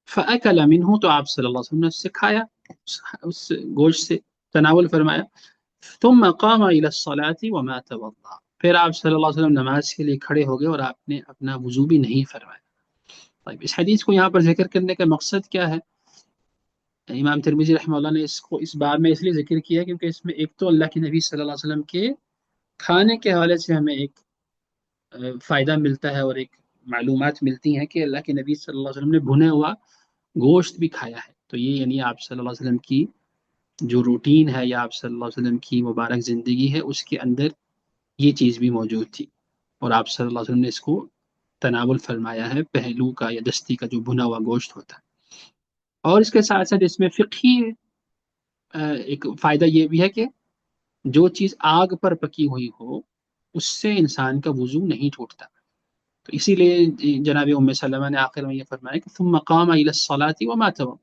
فَأَكَلَ مِنْهُ، تو آپ صلی اللہ علیہ وسلم نے اس سے کھایا، اس گوشت سے تناول فرمایا۔ ثم قام الى الصلاة وما توضا، پھر آپ صلی اللہ علیہ وسلم نماز کے لیے کھڑے ہو گئے اور آپ نے اپنا وضو بھی نہیں فرمایا۔ طيب اس حدیث کو یہاں پر ذکر کرنے کا مقصد کیا ہے؟ امام ترمذی رحمہ اللہ نے اس کو اس باب میں اس لیے ذکر کیا کیونکہ اس میں ایک تو اللہ کے نبی صلی اللہ علیہ وسلم کے کھانے کے حوالے سے ہمیں ایک فائدہ ملتا ہے اور ایک معلومات ملتی ہیں کہ اللہ کے نبی صلی اللہ علیہ وسلم نے بھنا ہوا گوشت بھی کھایا ہے۔ تو یہ یعنی آپ صلی اللہ علیہ وسلم کی جو روٹین ہے یا آپ صلی اللہ علیہ وسلم کی مبارک زندگی ہے اس کے اندر یہ چیز بھی موجود تھی، اور آپ صلی اللہ علیہ وسلم نے اس کو تناول فرمایا ہے، پہلو کا یا دستی کا جو بھنا ہوا گوشت ہوتا ہے۔ اور اس کے ساتھ ساتھ اس میں فقہی ایک فائدہ یہ بھی ہے کہ جو چیز آگ پر پکی ہوئی ہو اس سے انسان کا وضو نہیں ٹوٹتا۔ تو اسی لیے جناب ام سلمہ نے آخر میں یہ فرمایا کہ ثم قام الى الصلاة وما توضا،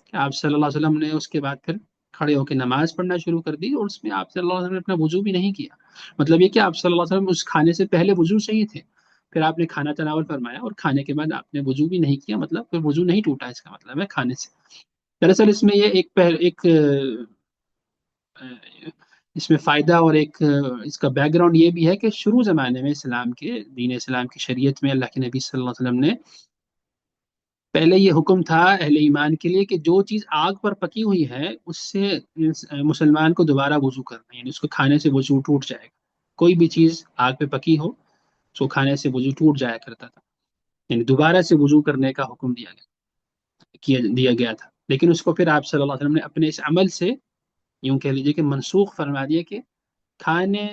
کہ آپ صلی اللہ علیہ وسلم نے اس کے بعد پھر کھڑے ہو کے نماز پڑھنا شروع کر دی، اور اس میں آپ صلی اللہ علیہ وسلم نے اپنا وضو بھی نہیں کیا۔ مطلب یہ کہ آپ صلی اللہ علیہ وسلم اس کھانے سے پہلے وضو سے ہی تھے، پھر آپ نے کھانا تناول فرمایا اور کھانے کے بعد آپ نے وضو بھی نہیں کیا، مطلب پھر وضو نہیں ٹوٹا، اس کا مطلب ہے کھانے سے۔ دراصل اس میں یہ ایک اس میں فائدہ اور ایک اس کا بیک گراؤنڈ یہ بھی ہے کہ شروع زمانے میں اسلام کے دین اسلام کی شریعت میں اللہ کے نبی صلی اللہ علیہ وسلم نے پہلے یہ حکم تھا اہل ایمان کے لیے کہ جو چیز آگ پر پکی ہوئی ہے اس سے مسلمان کو دوبارہ وضو کرنا، یعنی اس کو کھانے سے وضو ٹوٹ جائے گا۔ کوئی بھی چیز آگ پہ پکی ہو اس کو کھانے سے وضو ٹوٹ جایا کرتا تھا، یعنی دوبارہ سے وضو کرنے کا حکم دیا گیا تھا۔ لیکن اس کو پھر آپ صلی اللہ علیہ وسلم نے اپنے اس عمل سے یوں کہہ لیجیے کہ منسوخ فرما دیا کہ کھانے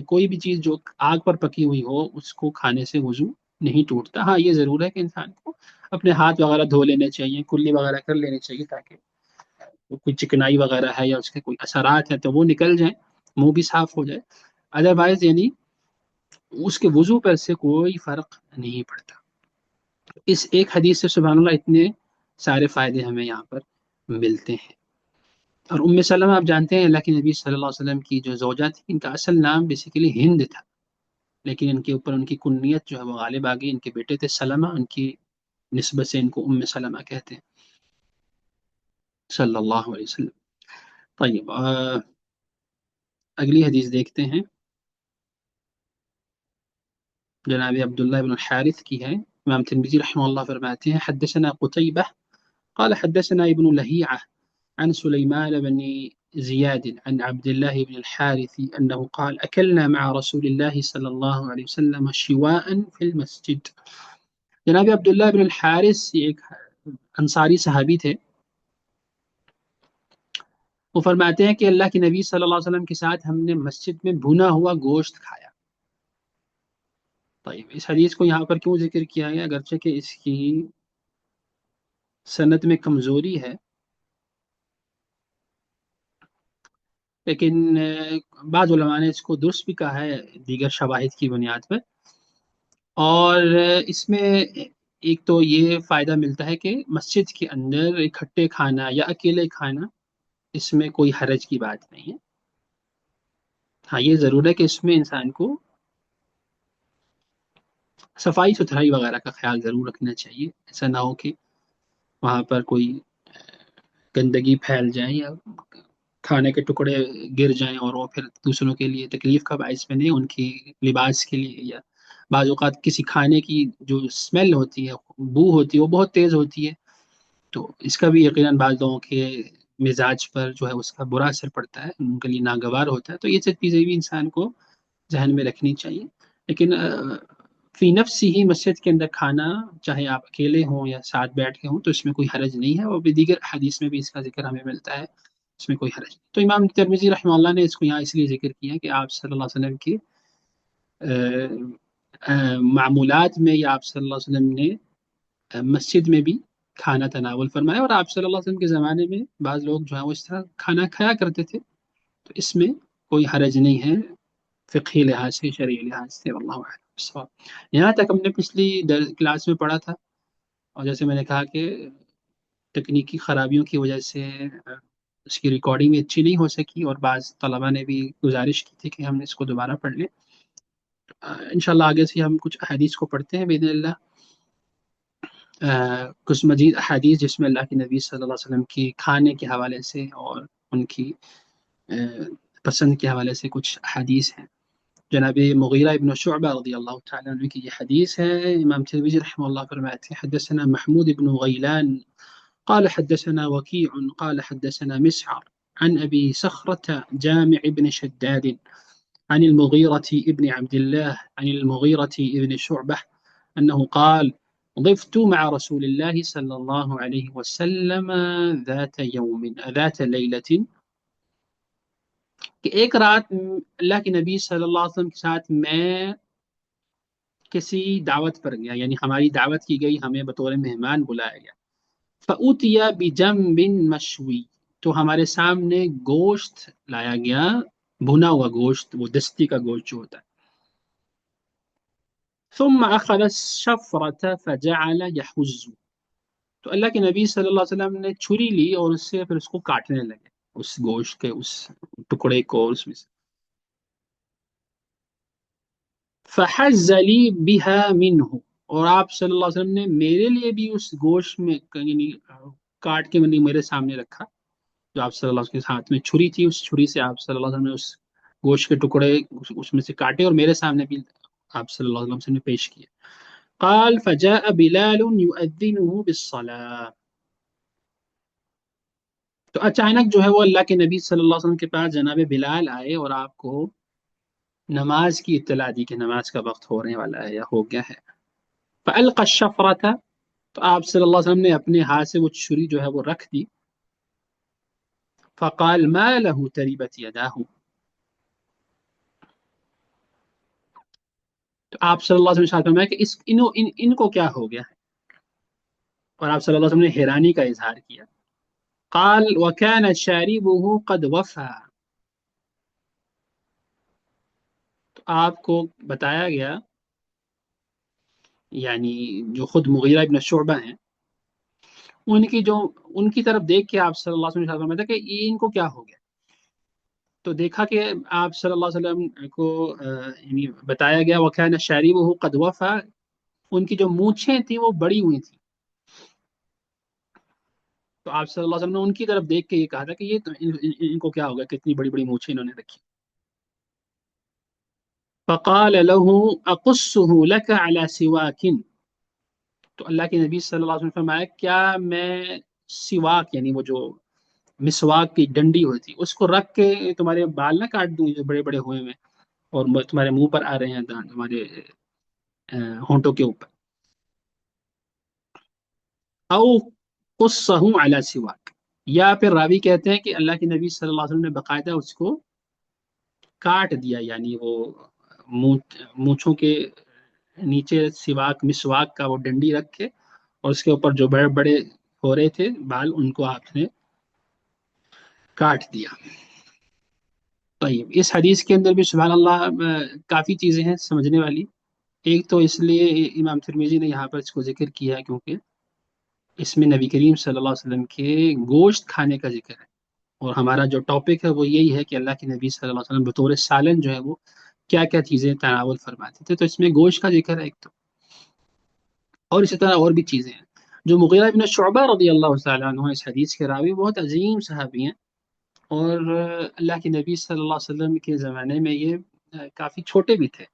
کوئی بھی چیز جو آگ پر پکی ہوئی ہو اس کو کھانے سے وضو نہیں ٹوٹتا۔ ہاں یہ ضرور ہے کہ انسان کو اپنے ہاتھ وغیرہ دھو لینے چاہیے، کلی وغیرہ کر لینے چاہیے تاکہ کوئی چکنائی وغیرہ ہے یا اس کے کوئی اثرات ہیں تو وہ نکل جائیں، منہ بھی صاف ہو جائے، ادروائز یعنی اس کے وضو پر سے کوئی فرق نہیں پڑتا۔ اس ایک حدیث سے سبحان اللہ اتنے سارے فائدے ہمیں یہاں پر ملتے ہیں۔ اور ام سلمہ آپ جانتے ہیں اللہ کے نبی صلی اللہ علیہ وسلم کی جو زوجہ تھی، ان کا اصل نام بیسیکلی ہند تھا، لیکن ان کے اوپر ان کی کنیت جو ہے وہ غالب آ گئی، ان کے بیٹے تھے سلمہ، ان کی نسبت سے ان کو ام سلمہ کہتے ہیں صلی اللہ علیہ وسلم۔ طیب اگلی حدیث دیکھتے ہیں، جناب عبداللہ بن الحارث کی ہے۔ امام ترمذی رحمہ اللہ فرماتے ہیں حدثنا قتیبہ قال حدثنا ابن لهيعة عن سليمان بن زياد عن عبد الله بن الحارث أنه قال أكلنا مع رسول الله صلى الله عليه وسلم شواء في المسجد۔ جناب عبداللہ بن الحارث ایک انصاری صحابی تھے، وہ فرماتے ہیں کہ اللہ کے نبی صلی اللہ علیہ وسلم کے ساتھ ہم نے مسجد میں بھنا ہوا گوشت کھایا۔ طيب اس حدیث کو یہاں پر کیوں ذکر کیا گیا؟ اگرچہ کہ اس کی سند میں کمزوری ہے، لیکن بعض علماء نے اس کو درست بھی کہا ہے دیگر شواہد کی بنیاد پر۔ اور اس میں ایک تو یہ فائدہ ملتا ہے کہ مسجد کے اندر اکٹھے کھانا یا اکیلے کھانا اس میں کوئی حرج کی بات نہیں ہے۔ ہاں یہ ضرور ہے کہ اس میں انسان کو صفائی ستھرائی وغیرہ کا خیال ضرور رکھنا چاہیے، ایسا نہ ہو کہ وہاں پر کوئی گندگی پھیل جائے یا کھانے کے ٹکڑے گر جائیں اور وہ پھر دوسروں کے لیے تکلیف کا باعث بنے، ان کی لباس کے لیے، یا بعض اوقات کسی کھانے کی جو اسمیل ہوتی ہے، بو ہوتی ہے، وہ بہت تیز ہوتی ہے، تو اس کا بھی یقیناً بعض لوگوں کے مزاج پر جو ہے اس کا برا اثر پڑتا ہے، ان کے لیے ناگوار ہوتا ہے، تو یہ سب چیزیں بھی انسان کو ذہن میں رکھنی چاہیے۔ لیکن فی نفس ہی مسجد کے اندر کھانا، چاہے آپ اکیلے ہوں یا ساتھ بیٹھ کے ہوں، تو اس میں کوئی حرج نہیں ہے، اور بھی دیگر حدیث میں بھی اس کا ذکر ہمیں ملتا ہے، اس میں کوئی حرج نہیں۔ تو امام ترمذی رحمہ اللہ نے اس کو یہاں اس لیے ذکر کیا کہ آپ صلی اللہ علیہ وسلم کی معمولات میں، یا آپ صلی اللہ علیہ وسلم نے مسجد میں بھی کھانا تناول فرمایا، اور آپ صلی اللہ علیہ وسلم کے زمانے میں بعض لوگ جو ہیں وہ اس طرح کھانا کھایا کرتے تھے، تو اس میں کوئی حرج نہیں ہے فقہی لحاظ سے، شرعی لحاظ سے، واللہ اعلم بالصواب۔ یہاں تک ہم نے پچھلی کلاس میں پڑھا تھا، اور جیسے میں نے کہا کہ تکنیکی خرابیوں کی وجہ سے اس کی ریکارڈنگ بھی اچھی نہیں ہو سکی، اور بعض طلبہ نے بھی گزارش کی تھی کہ ہم نے اس کو دوبارہ پڑھ لیں۔ انشاءاللہ آگے سے ہم کچھ احادیث کو پڑھتے ہیں باذن اللہ، کچھ مزید احادیث جس میں اللہ کے نبی صلی اللہ علیہ وسلم کی کھانے کے حوالے سے اور ان کی پسند کے حوالے سے کچھ احادیث ہیں۔ جناب مغیرہ ابن شعبہ رضی اللہ تعالیٰ عنہ کی یہ حدیث ہے۔ امام ترمذی رحمہ اللہ فرماتے ہیں حدثنا محمود بن غیلان قال حدثنا وكيع قال حدثنا مسعر عن أبي صخرة جامع بن شداد عن المغيرة ابن عبد الله عن المغيرة ابن شعبة أنه قال ضفت مع رسول الله صلى الله عليه وسلم ذات ليلة، کہ ایک رات اللہ کے نبی صلی اللہ علیہ وسلم کے ساتھ میں کسی دعوت پر گیا، یعنی ہماری دعوت کی گئی، ہمیں بطور مہمان بلایا گیا۔ فَأُتِيَ بِجَنْبٍ مَشْوِي، تو ہمارے سامنے گوشت لایا گیا، بھنا ہوا گوشت، وہ دستی کا گوشت جو ہوتا ہے۔ ثم اخذ الشفرة فجعل يحز، تو اللہ کے نبی صلی اللہ علیہ وسلم نے چھری لی اور اس سے پھر اس کو کاٹنے لگے، اس گوشت کے اس ٹکڑے کو اس میں سے۔ فحز لی بها منه، اور آپ صلی اللہ علیہ وسلم نے میرے لیے بھی اس گوشت میں یعنی کاٹ کے میرے سامنے رکھا، جو آپ صلی اللہ علیہ وسلم کے ہاتھ میں چھری تھی، اس چھری سے آپ صلی اللہ علیہ وسلم نے اس گوشت کے ٹکڑے اس میں سے کاٹے اور میرے سامنے بھی آپ صلی اللہ علیہ وسلم نے پیش کیے۔ قال فجاء بلال يؤذنه بالصلاة، تو اچانک جو ہے وہ اللہ کے نبی صلی اللہ علیہ وسلم کے پاس جناب بلال آئے اور آپ کو نماز کی اطلاع دی کہ نماز کا وقت ہونے والا ہے یا ہو گیا ہے۔ فألقى الشفرة، تو آپ صلی اللہ علیہ وسلم نے اپنے ہاتھ سے وہ چھری جو ہے وہ رکھ دی۔ فقال ما له تربت يداه، تو آپ صلی اللہ علیہ وسلم نے فرمایا کہ ان کو کیا ہو گیا ہے، اور آپ صلی اللہ علیہ وسلم نے حیرانی کا اظہار کیا۔ قال وكان شاربه قد وفى، تو آپ کو بتایا گیا، یعنی جو خود مغیرہ ابن شعبہ ہیں، ان کی طرف دیکھ کے آپ صلی اللہ علیہ وسلم نے فرمایا کہ ان کو کیا ہو گیا، تو دیکھا کہ آپ صلی اللہ علیہ وسلم کو یعنی بتایا گیا وكان شاربه قد وفى، ان کی جو مونچھیں تھیں وہ بڑی ہوئی تھیں، تو آپ صلی اللہ علیہ وسلم نے ان کی طرف دیکھ کے یہ کہا تھا کہ یہ تو ان کو کیا ہوگا، کتنی بڑی بڑی مونچھیں انہوں نے رکھی۔ فقال له اقصه لك على سواك، تو اللہ کے نبی صلی اللہ علیہ وسلم نے فرمایا کیا میں سواک، یعنی وہ جو مسواک کی ڈنڈی ہوتی اس کو رکھ کے تمہارے بال نہ کاٹ دوں جو بڑے بڑے ہوئے ہیں اور تمہارے منہ پر آ رہے ہیں، تمہارے ہونٹوں کے اوپر۔ او قصہ علی سواک، یا پھر راوی کہتے ہیں کہ اللہ کے نبی صلی اللہ علیہ وسلم نے باقاعدہ اس کو کاٹ دیا، یعنی وہ مونچھوں کے نیچے سواک مسواک کا وہ ڈنڈی رکھ کے، اور اس کے اوپر جو بڑے بڑے ہو رہے تھے بال ان کو آپ نے کاٹ دیا۔ طیب، اس حدیث کے اندر بھی سبحان اللہ کافی چیزیں ہیں سمجھنے والی۔ ایک تو اس لیے امام ترمذی نے یہاں پر اس کو ذکر کیا ہے کیونکہ اس میں نبی کریم صلی اللہ علیہ وسلم کے گوشت کھانے کا ذکر ہے، اور ہمارا جو ٹاپک ہے وہ یہی ہے کہ اللہ کے نبی صلی اللہ علیہ وسلم بطور سالن جو ہے وہ کیا کیا چیزیں تناول فرماتے تھے، تو اس میں گوشت کا ذکر ہے ایک تو۔ اور اسی طرح اور بھی چیزیں ہیں. جو مغیرہ بن شعبہ رضی اللہ تعالیٰ عنہ اس حدیث کے راوی بہت عظیم صحابی ہیں، اور اللہ کے نبی صلی اللہ علیہ وسلم کے زمانے میں یہ کافی چھوٹے بھی تھے،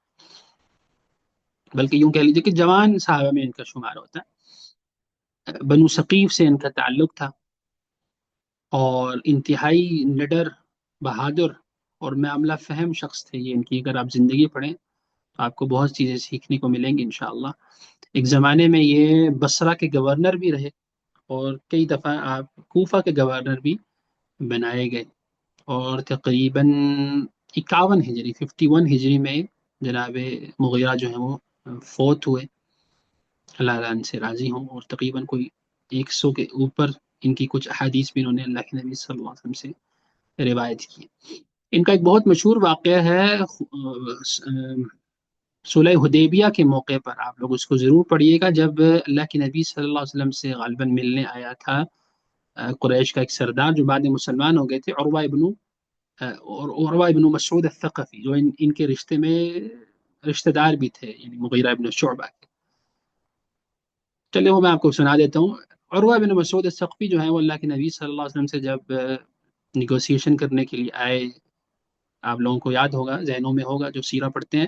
بلکہ یوں کہہ لیجیے کہ جوان صحابہ میں ان کا شمار ہوتا ہے. بنو ثقیف سے ان کا تعلق تھا، اور انتہائی نڈر، بہادر اور معاملہ فہم شخص تھے یہ. ان کی اگر آپ زندگی پڑھیں تو آپ کو بہت چیزیں سیکھنے کو ملیں گی انشاءاللہ. ایک زمانے میں یہ بصرہ کے گورنر بھی رہے، اور کئی دفعہ آپ کوفہ کے گورنر بھی بنائے گئے. اور تقریباً 51 ہجری 51 ہجری میں جناب مغیرہ جو ہیں وہ فوت ہوئے، اللہ تعالیٰ ان سے راضی ہوں. اور تقریباً کوئی 100 کے اوپر ان کی کچھ احادیث بھی انہوں نے اللہ کے نبی صلی اللہ علیہ وسلم سے روایت کی. ان کا ایک بہت مشہور واقعہ ہے صلح حدیبیہ کے موقع پر. آپ لوگ اس کو ضرور پڑھیے گا. جب اللہ کے نبی صلی اللہ علیہ وسلم سے غالباً ملنے آیا تھا قریش کا ایک سردار جو بعد میں مسلمان ہو گئے تھے، اور عروہ ابن مسعود الثقفی، جو ان کے رشتے میں رشتہ دار بھی تھے، یعنی مغیرہ ابن شعبہ کے. چلے وہ میں آپ کو سنا دیتا ہوں. عروہ بن مسعود الثقفی جو ہیں وہ اللہ کے نبی صلی اللہ علیہ وسلم سے جب نیگوسیشن کرنے کے لیے آئے، آپ لوگوں کو یاد ہوگا، ذہنوں میں ہوگا جو سیرہ پڑھتے ہیں،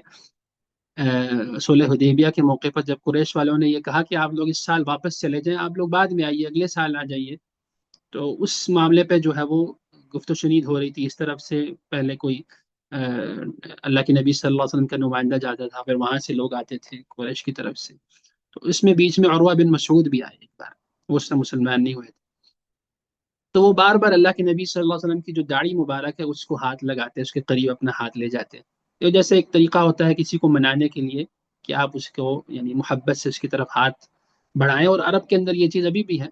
صلح حدیبیہ کے موقع پر جب قریش والوں نے یہ کہا کہ آپ لوگ اس سال واپس چلے جائیں، آپ لوگ بعد میں آئیے، اگلے سال آ جائیے، تو اس معاملے پہ جو ہے وہ گفت و شنید ہو رہی تھی. اس طرف سے پہلے کوئی اللہ کے نبی صلی اللہ علیہ وسلم کا نمائندہ جاتا تھا، پھر وہاں سے لوگ آتے تھے قریش کی طرف سے. تو اس میں بیچ میں عروہ بن مسعود بھی آئے ایک بار، وہ اس سے مسلمان نہیں ہوئے تھے. تو وہ بار بار اللہ کے نبی صلی اللہ علیہ وسلم کی جو داڑھی مبارک ہے اس کو ہاتھ لگاتے، اس کے قریب اپنا ہاتھ لے جاتے. یہ جیسے ایک طریقہ ہوتا ہے کسی کو منانے کے لیے کہ آپ اس کو یعنی محبت سے اس کی طرف ہاتھ بڑھائیں. اور عرب کے اندر یہ چیز ابھی بھی ہے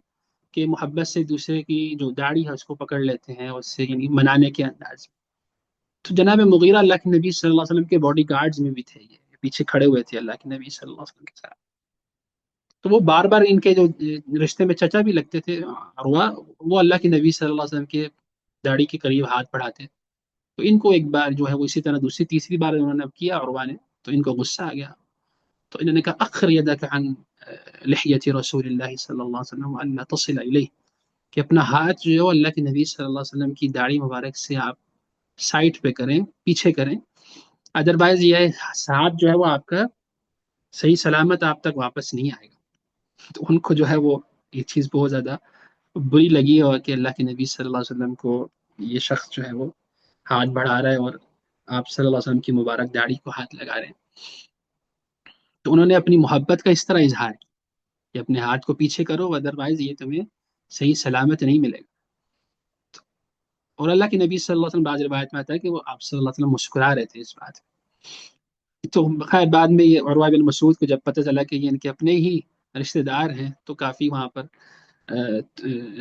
کہ محبت سے دوسرے کی جو داڑھی ہے اس کو پکڑ لیتے ہیں، اس سے یعنی منانے کے انداز میں. تو جناب مغیرہ اللہ کے نبی صلی اللہ علیہ وسلم کے باڈی گارڈز میں بھی تھے، یہ پیچھے کھڑے ہوئے تھے اللہ کے نبی صلی اللہ علیہ وسلم کے ساتھ. تو وہ بار بار ان کے جو رشتے میں چچا بھی لگتے تھے عروہ، وہ اللہ کے نبی صلی اللہ علیہ وسلم کے داڑھی کے قریب ہاتھ بڑھاتے. تو ان کو ایک بار جو ہے وہ اسی طرح دوسری تیسری بار انہوں نے اب کیا عروہ نے، تو ان کو غصہ آ گیا. تو انہوں نے کہا اخر یدک عن لحیت رسول اللہ صلی اللہ علیہ وسلم وان لا تصل الیہ، کہ اپنا ہاتھ جو ہے وہ اللہ کے نبی صلی اللہ علیہ وسلم کی داڑھی مبارک سے آپ سائٹ پہ کریں، پیچھے کریں، ادروائز یہ ہاتھ جو ہے وہ آپ کا صحیح سلامت آپ تک واپس نہیں آئے گا. تو ان کو جو ہے وہ یہ چیز بہت زیادہ بری لگی، اور کہ اللہ کے نبی صلی اللہ علیہ وسلم کو یہ شخص جو ہے وہ ہاتھ بڑھا رہا ہے اور آپ صلی اللہ علیہ وسلم کی مبارک داڑھی کو ہاتھ لگا رہے ہیں. تو انہوں نے اپنی محبت کا اس طرح اظہار کیا کہ اپنے ہاتھ کو پیچھے کرو، ادروائز یہ تمہیں صحیح سلامت نہیں ملے گا. اور اللہ کے نبی صلی اللہ علیہ وسلم بعض روایت میں آتا ہے کہ وہ آپ صلی اللہ علیہ وسلم مسکرا رہے تھے اس بات. تو خیر بعد میں یہ عروہ بن مسعود کو جب پتہ چلا کہ یہ ان کے اپنے ہی رشتہ دار ہیں، تو کافی وہاں پر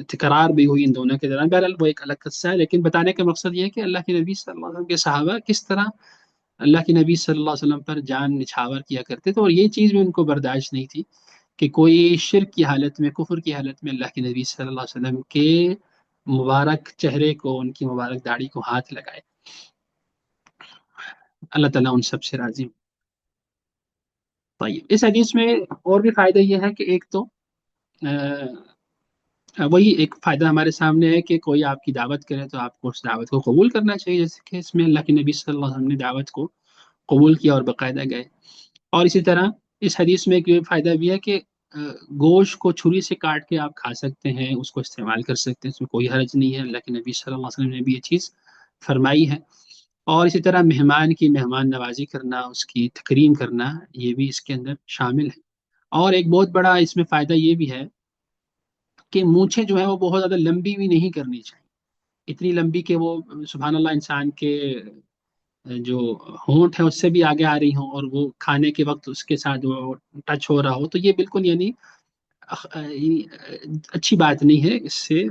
تکرار بھی ہوئی ان دونوں کے دوران. بہرحال وہ ایک الگ قصہ ہے، لیکن بتانے کا مقصد یہ ہے کہ اللہ کے نبی صلی اللہ علیہ وسلم کے صحابہ کس طرح اللہ کے نبی صلی اللہ علیہ وسلم پر جان نچھاور کیا کرتے تھے. اور یہ چیز بھی ان کو برداشت نہیں تھی کہ کوئی شرک کی حالت میں، کفر کی حالت میں اللہ کے نبی صلی اللہ علیہ وسلم کے مبارک چہرے کو، ان کی مبارک داڑھی کو ہاتھ لگائے. اللہ تعالیٰ ان سب سے راضی ہو. طيب اس حدیث میں اور بھی فائدہ یہ ہے کہ ایک تو وہی ایک فائدہ ہمارے سامنے ہے کہ کوئی آپ کی دعوت کرے تو آپ کو اس دعوت کو قبول کرنا چاہیے، جیسے کہ اس میں اللہ کے نبی صلی اللہ علیہ وسلم نے دعوت کو قبول کیا اور باقاعدہ گئے. اور اسی طرح اس حدیث میں ایک یہ فائدہ بھی ہے کہ گوشت کو چھری سے کاٹ کے آپ کھا سکتے ہیں، اس کو استعمال کر سکتے ہیں، اس میں کوئی حرج نہیں ہے. اللہ کے نبی صلی اللہ علیہ وسلم نے بھی یہ چیز فرمائی ہے. اور اسی طرح مہمان کی مہمان نوازی کرنا، اس کی تکریم کرنا، یہ بھی اس کے اندر شامل ہے. اور ایک بہت بڑا اس میں فائدہ یہ بھی ہے کہ مونچھیں جو ہے وہ بہت زیادہ لمبی بھی نہیں کرنی چاہیے، اتنی لمبی کہ وہ سبحان اللہ انسان کے جو ہونٹ ہے اس سے بھی آگے آ رہی ہوں، اور وہ کھانے کے وقت اس کے ساتھ وہ ٹچ ہو رہا ہو. تو یہ بالکل یعنی اچھی بات نہیں ہے. اس سے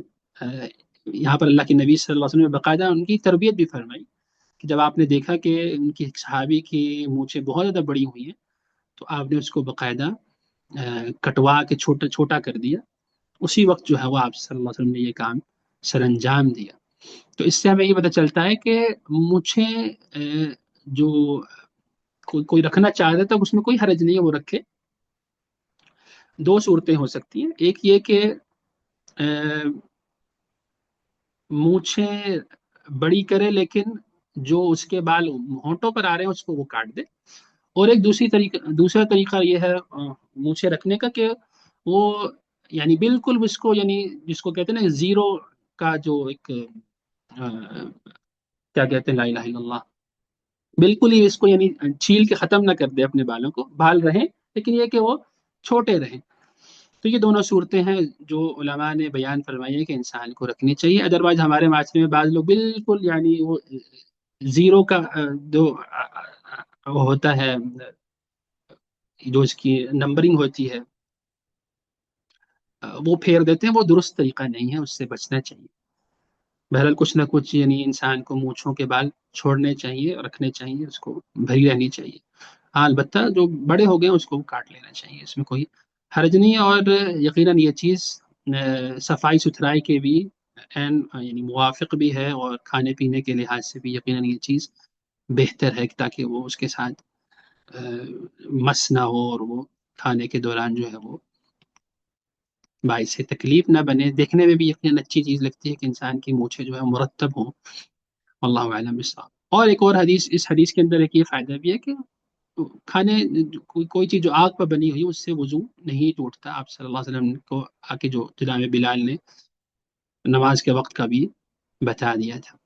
یہاں پر اللہ کے نبی صلی اللہ علیہ وسلم نے باقاعدہ ان کی تربیت بھی فرمائی کہ جب آپ نے دیکھا کہ ان کی صحابی کی مونچھیں بہت زیادہ بڑی ہوئی ہیں، تو آپ نے اس کو باقاعدہ کٹوا کے چھوٹا چھوٹا کر دیا. اسی وقت جو ہے وہ آپ صلی اللہ علیہ وسلم نے یہ کام سر انجام دیا. تو اس سے ہمیں یہ پتہ چلتا ہے کہ مونچھیں جو کوئی رکھنا چاہتا ہے تو اس میں کوئی حرج نہیں ہے وہ رکھے. دو صورتیں ہو سکتی ہیں، ایک یہ کہ مونچھیں بڑی کرے لیکن جو اس کے بال ہونٹوں پر آ رہے ہیں اس کو وہ کاٹ دے، اور ایک دوسرا طریقہ یہ ہے مونچھیں رکھنے کا کہ وہ یعنی بالکل اس کو، یعنی جس کو کہتے ہیں نا زیرو کا جو ایک کیا کہتے ہیں، لا الہ الا اللہ، بالکل ہی اس کو یعنی چھیل کے ختم نہ کر دے اپنے بالوں کو، بال رہیں لیکن یہ کہ وہ چھوٹے رہیں۔ تو یہ دونوں صورتیں ہیں جو علماء نے بیان فرمائی ہیں کہ انسان کو رکھنی چاہیے، ادروائز ہمارے معاشرے میں بعض لوگ بالکل یعنی وہ زیرو کا جو وہ ہوتا ہے، جو اس کی نمبرنگ ہوتی ہے وہ پھیر دیتے ہیں، وہ درست طریقہ نہیں ہے، اس سے بچنا چاہیے۔ بہرحال کچھ نہ کچھ یعنی انسان کو مونچھوں کے بال چھوڑنے چاہیے، رکھنے چاہیے، اس کو بھری رہنی چاہیے۔ ہاں البتہ جو بڑے ہو گئے ہیں اس کو کاٹ لینا چاہیے، اس میں کوئی حرج نہیں ہے، اور یقیناً یہ چیز صفائی ستھرائی کے بھی یعنی موافق بھی ہے، اور کھانے پینے کے لحاظ سے بھی یقیناً یہ چیز بہتر ہے تاکہ وہ اس کے ساتھ مس نہ ہو، اور وہ کھانے کے دوران جو ہے وہ باعث تکلیف نہ بنے۔ دیکھنے میں بھی یقیناً اچھی چیز لگتی ہے کہ انسان کی مونچھیں جو ہے مرتب ہوں۔ اللہ اعلم بالصواب۔ اور ایک اور حدیث، اس حدیث کے اندر ایک یہ فائدہ بھی ہے کہ کھانے کوئی چیز جو آگ پر بنی ہوئی اس سے وضو نہیں ٹوٹتا۔ آپ صلی اللہ علیہ وسلم کو آ کے جو جناب بلال نے نماز کے وقت کا بھی بتا دیا تھا۔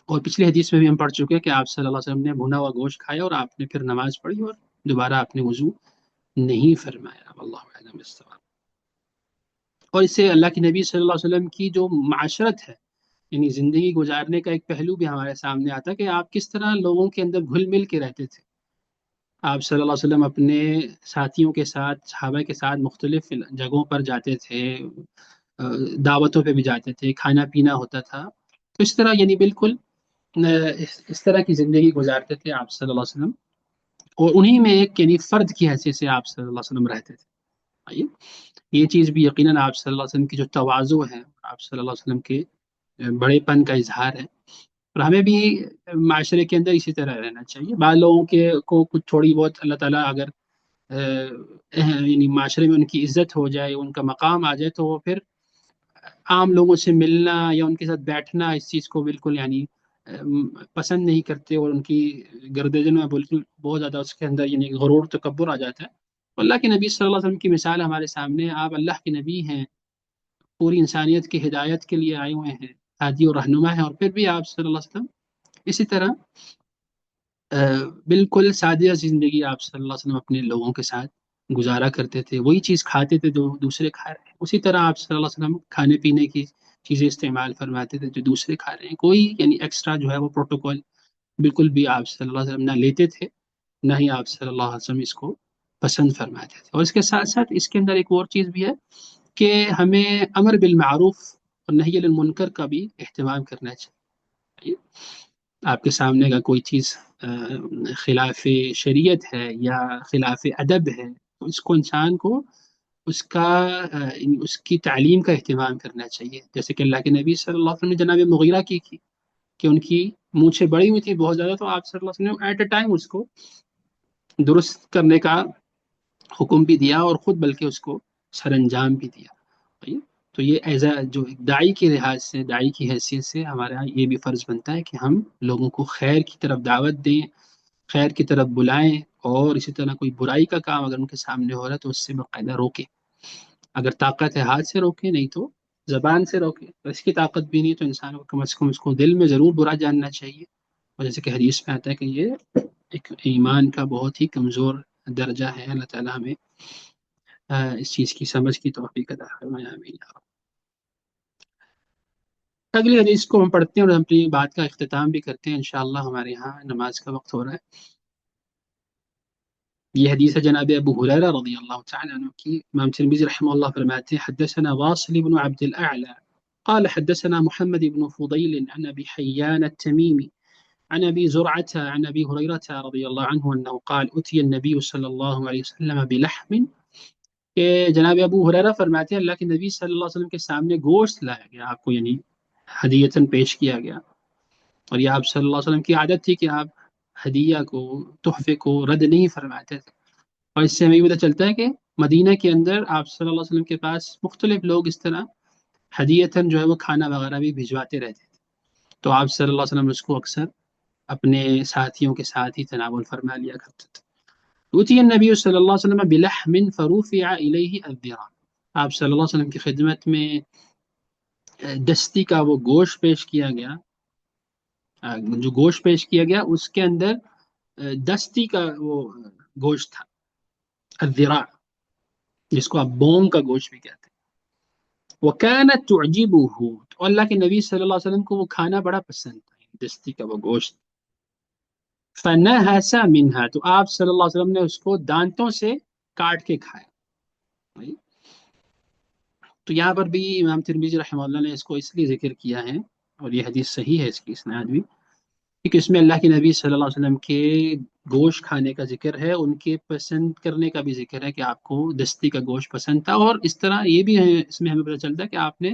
اور پچھلی حدیث میں بھی ہم پڑھ چکے ہیں کہ آپ صلی اللہ علیہ وسلم نے بھنا ہوا گوشت کھایا اور آپ نے پھر نماز پڑھی اور دوبارہ آپ نے وضو نہیں فرمایا۔ اللہ اعلم بالصواب۔ اور اس سے اللہ کے نبی صلی اللہ علیہ وسلم کی جو معاشرت ہے، یعنی زندگی گزارنے کا ایک پہلو بھی ہمارے سامنے آتا ہے کہ آپ کس طرح لوگوں کے اندر گھل مل کے رہتے تھے۔ آپ صلی اللہ علیہ وسلم اپنے ساتھیوں کے ساتھ، صحابہ کے ساتھ مختلف جگہوں پر جاتے تھے، دعوتوں پہ بھی جاتے تھے، کھانا پینا ہوتا تھا، تو اس طرح یعنی بالکل اس طرح کی زندگی گزارتے تھے آپ صلی اللہ علیہ وسلم، اور انہی میں ایک یعنی فرد کی حیثیت سے آپ صلی اللہ علیہ وسلم رہتے تھے۔ آئیے، یہ چیز بھی یقیناً آپ صلی اللہ علیہ وسلم کی جو تواضع ہے، آپ صلی اللہ علیہ وسلم کے بڑے پن کا اظہار ہے، اور ہمیں بھی معاشرے کے اندر اسی طرح رہنا چاہیے۔ بعض لوگوں کے کو کچھ تھوڑی بہت اللہ تعالیٰ اگر یعنی معاشرے میں ان کی عزت ہو جائے، ان کا مقام آ جائے، تو وہ پھر عام لوگوں سے ملنا یا ان کے ساتھ بیٹھنا اس چیز کو بالکل یعنی پسند نہیں کرتے، اور ان کی گردن میں بالکل بہت زیادہ اس کے اندر یعنی غرور تکبر آ جاتا ہے۔ اللہ کے نبی صلی اللہ علیہ وسلم کی مثال ہمارے سامنے ہے، آپ اللہ کے نبی ہیں، پوری انسانیت کی ہدایت کے لیے آئے ہوئے ہیں، ہادی اور رہنما ہیں، اور پھر بھی آپ صلی اللہ علیہ وسلم اسی طرح بالکل سادہ زندگی آپ صلی اللہ علیہ وسلم اپنے لوگوں کے ساتھ گزارا کرتے تھے، وہی چیز کھاتے تھے جو دوسرے کھا رہے ہیں، اسی طرح آپ صلی اللہ علیہ وسلم کھانے پینے کی چیزیں استعمال فرماتے تھے جو دوسرے کھا رہے ہیں، کوئی یعنی ایکسٹرا جو ہے وہ پروٹوکول بالکل بھی آپ صلی اللہ علیہ وسلم نہ لیتے تھے، نہ ہی آپ صلی اللہ علیہ وسلم اس کو پسند فرماتے تھے۔ اور اس کے ساتھ ساتھ اس کے اندر ایک اور چیز بھی ہے کہ ہمیں امر بالمعروف اور نہی عن المنکر کا بھی اہتمام کرنا چاہیے۔ آپ کے سامنے کا کوئی چیز خلاف شریعت ہے یا خلاف ادب ہے، تو اس کو انسان کو اس کا اس کی تعلیم کا اہتمام کرنا چاہیے، جیسے کہ اللہ کے نبی صلی اللہ علیہ وسلم نے جناب مغیرہ کی کہ ان کی مونچھیں بڑی ہوئی تھی بہت زیادہ، تو آپ صلی اللہ علیہ وسلم ایٹ اے ٹائم اس کو درست کرنے کا حکم بھی دیا، اور خود بلکہ اس کو سر انجام بھی دیا۔ تو یہ ایز اے جو داعی کے لحاظ سے، داعی کی حیثیت سے ہمارا یہ بھی فرض بنتا ہے کہ ہم لوگوں کو خیر کی طرف دعوت دیں، خیر کی طرف بلائیں، اور اسی طرح کوئی برائی کا کام اگر ان کے سامنے ہو رہا ہے تو اس سے باقاعدہ روکیں، اگر طاقت ہے ہاتھ سے روکیں، نہیں تو زبان سے روکیں، اور اس کی طاقت بھی نہیں تو انسان کو کم از کم اس کو دل میں ضرور برا جاننا چاہیے۔ اور جیسے کہ حدیث میں آتا ہے کہ یہ ایک ایمان کا بہت ہی کمزور درجہ ہے۔ اللہ تعالیٰ ہمیں اس چیز کی سمجھ کی توفیق عطا فرمائے، آمین۔ اگلی حدیث کو ہم پڑھتے ہیں اور ہم اپنی بات کا اختتام بھی کرتے ہیں انشاءاللہ، ہمارے یہاں نماز کا وقت ہو رہا ہے۔ یہ حدیث ہے جناب ابو ہریرہ رضی اللہ تعالی عنہ کی۔ امام ترمذی رحمہ اللہ فرماتے ہیں حدثنا واصل بن عبد الاعلى قال حدثنا محمد بن فضيل عن ابي حيان التميمي عن ابي زرعة عن ابي هريرة رضي الله عنه انه قال اتي النبي صلى الله عليه وسلم بلحم، کہ جناب ابو ہریرہ فرماتے ہیں اللہ کے نبی صلی اللہ علیہ وسلم کے سامنے گوشت لایا گیا، آپ کو یعنی ہدیتاً پیش کیا گیا، اور یہ آپ صلی اللہ علیہ وسلم کی عادت تھی کہ آپ ہدیہ کو، تحفے کو رد نہیں فرماتے تھے۔ اور اس سے ہمیں یہ پتہ چلتا ہے کہ مدینہ کے اندر آپ صلی اللہ علیہ وسلم کے پاس مختلف لوگ اس طرح ہدیتاً جو ہے وہ کھانا وغیرہ بھی بھجواتے رہتے تھے، تو آپ صلی اللہ علیہ وسلم اس کو اکثر اپنے ساتھیوں کے ساتھ ہی تناول فرما لیا کرتے تھے۔ اوتی النبی صلی اللہ علیہ وسلم بلحم فرفع الیہ الذراع، آپ صلی اللہ علیہ وسلم کی خدمت میں دستی کا وہ گوشت پیش کیا گیا، جو گوشت پیش کیا گیا اس کے اندر دستی کا وہ گوشت تھا، الذراع، جس کو آپ بونگ کا گوشت بھی کہتے ہیں۔ وَكَانَتْ تُعْجِبُهُ، تو اللہ کے نبی صلی اللہ علیہ وسلم کو وہ کھانا بڑا پسند تھا، دستی کا وہ گوشت۔ فَنَهَسَ مِنْهَا، تو آپ صلی اللہ علیہ وسلم نے اس کو دانتوں سے کاٹ کے کھایا۔ تو یہاں پر بھی امام ترمذی رحمہ اللہ نے اس کو اس لیے ذکر کیا ہے، اور یہ حدیث صحیح ہے، اس کی اسناد بھی، کہ اس میں اللہ کے نبی صلی اللہ علیہ وسلم کے گوشت کھانے کا ذکر ہے، ان کے پسند کرنے کا بھی ذکر ہے کہ آپ کو دستی کا گوشت پسند تھا، اور اس طرح یہ بھی ہے، اس میں ہمیں پتہ چلتا ہے کہ آپ نے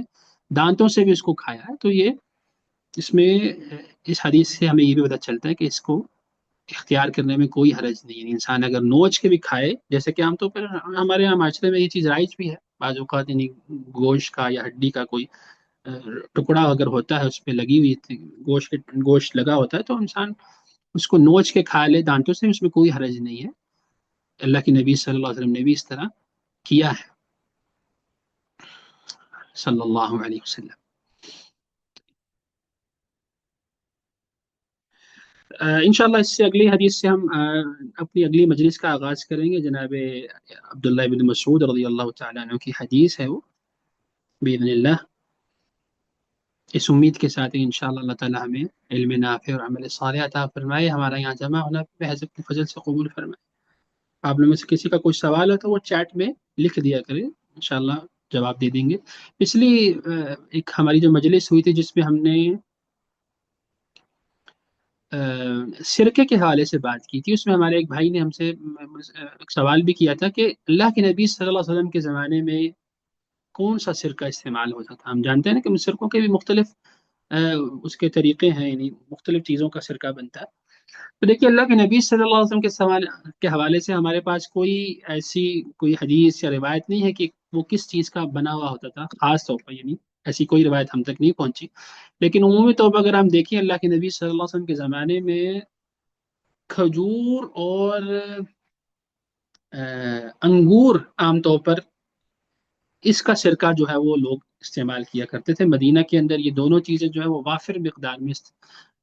دانتوں سے بھی اس کو کھایا ہے۔ تو یہ اس میں اس حدیث سے ہمیں یہ بھی پتہ چلتا ہے کہ اس کو اختیار کرنے میں کوئی حرج نہیں ہے، یعنی انسان اگر نوچ کے بھی کھائے، جیسے کہ عام طور پر ہمارے یہاں معاشرے میں یہ چیز رائج بھی ہے، بعض اوقات یعنی گوشت کا یا ہڈی کا کوئی ٹکڑا اگر ہوتا ہے، اس پہ لگی ہوئی گوشت لگا ہوتا ہے، تو انسان اس کو نوچ کے کھا لے دانتوں سے، اس میں کوئی حرج نہیں ہے۔ اللہ کے نبی صلی اللہ علیہ وسلم نے بھی اس طرح کیا ہے صلی اللہ علیہ وسلم۔ انشاءاللہ اس سے اگلی حدیث سے ہم اپنی اگلی مجلس کا آغاز کریں گے۔ جناب عبداللہ بن مسعود رضی اللہ تعالیٰ عنہ کی حدیث ہے وہ، باذن اللہ، اس امید کے ساتھ کہ انشاءاللہ اللہ تعالیٰ ہمیں علم نافع اور عمل صالح عطا فرمائے، ہمارا یہاں جمع ہونا بحضرت کے فضل سے قبول فرمائے۔ آپ لوگوں میں سے کسی کا کوئی سوال ہے تو وہ چیٹ میں لکھ دیا کرے، انشاءاللہ جواب دے دیں گے۔ پچھلی ایک ہماری جو مجلس ہوئی تھی جس میں ہم نے سرکے کے حوالے سے بات کی تھی، اس میں ہمارے ایک بھائی نے ہم سے ایک سوال بھی کیا تھا کہ اللہ کے نبی صلی اللہ علیہ وسلم کے زمانے میں کون سا سرکہ استعمال ہوتا تھا۔ ہم جانتے ہیں نا کہ سرکوں کے بھی مختلف اس کے طریقے ہیں، یعنی مختلف چیزوں کا سرکہ بنتا ہے۔ تو دیکھیے اللہ کے نبی صلی اللہ علیہ وسلم کے سوال کے حوالے سے ہمارے پاس کوئی ایسی کوئی حدیث یا روایت نہیں ہے کہ وہ کس چیز کا بنا ہوا ہوتا تھا خاص طور پر، یعنی ایسی کوئی روایت ہم تک نہیں پہنچی۔ لیکن عمومی طور پر اگر ہم دیکھیں اللہ کے نبی صلی اللہ علیہ وسلم کے زمانے میں کھجور اور انگور عام طور پر اس کا سرکہ جو ہے وہ لوگ استعمال کیا کرتے تھے۔ مدینہ کے اندر یہ دونوں چیزیں جو ہے وہ وافر مقدار میں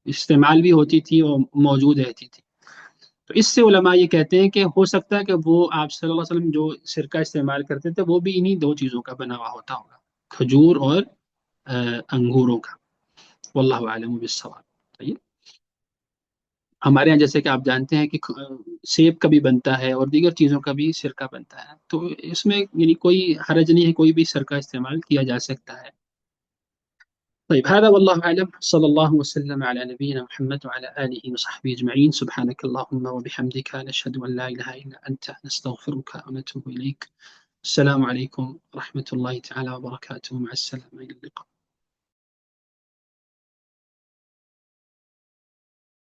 استعمال بھی ہوتی تھی اور موجود رہتی تھی۔ تو اس سے علماء یہ کہتے ہیں کہ ہو سکتا ہے کہ وہ آپ صلی اللہ علیہ وسلم جو سرکہ استعمال کرتے تھے وہ بھی انہی دو چیزوں کا بنا ہوا ہوتا ہوگا، کھجور اور انگوروں کا، واللہ اعلم بالصواب۔ صحیح؟ ہمارے یہاں جیسے کہ آپ جانتے ہیں کہ سیب کا بھی بنتا ہے اور دیگر چیزوں کا بھی سرکہ بنتا ہے، تو اس میں یعنی کوئی حرج نہیں ہے، کوئی بھی سرکہ استعمال کیا جا سکتا ہے۔ طيب هذا والله أعلم، صلى الله وسلم على نبينا محمد وعلى آله وصحبه أجمعين، سبحانك اللهم وبحمدك نشهد أن لا إله إلا أنت نستغفرك ونتوب إليك، السلام عليكم ورحمة الله تعالى وبركاته، مع السلامة، إلى اللقاء.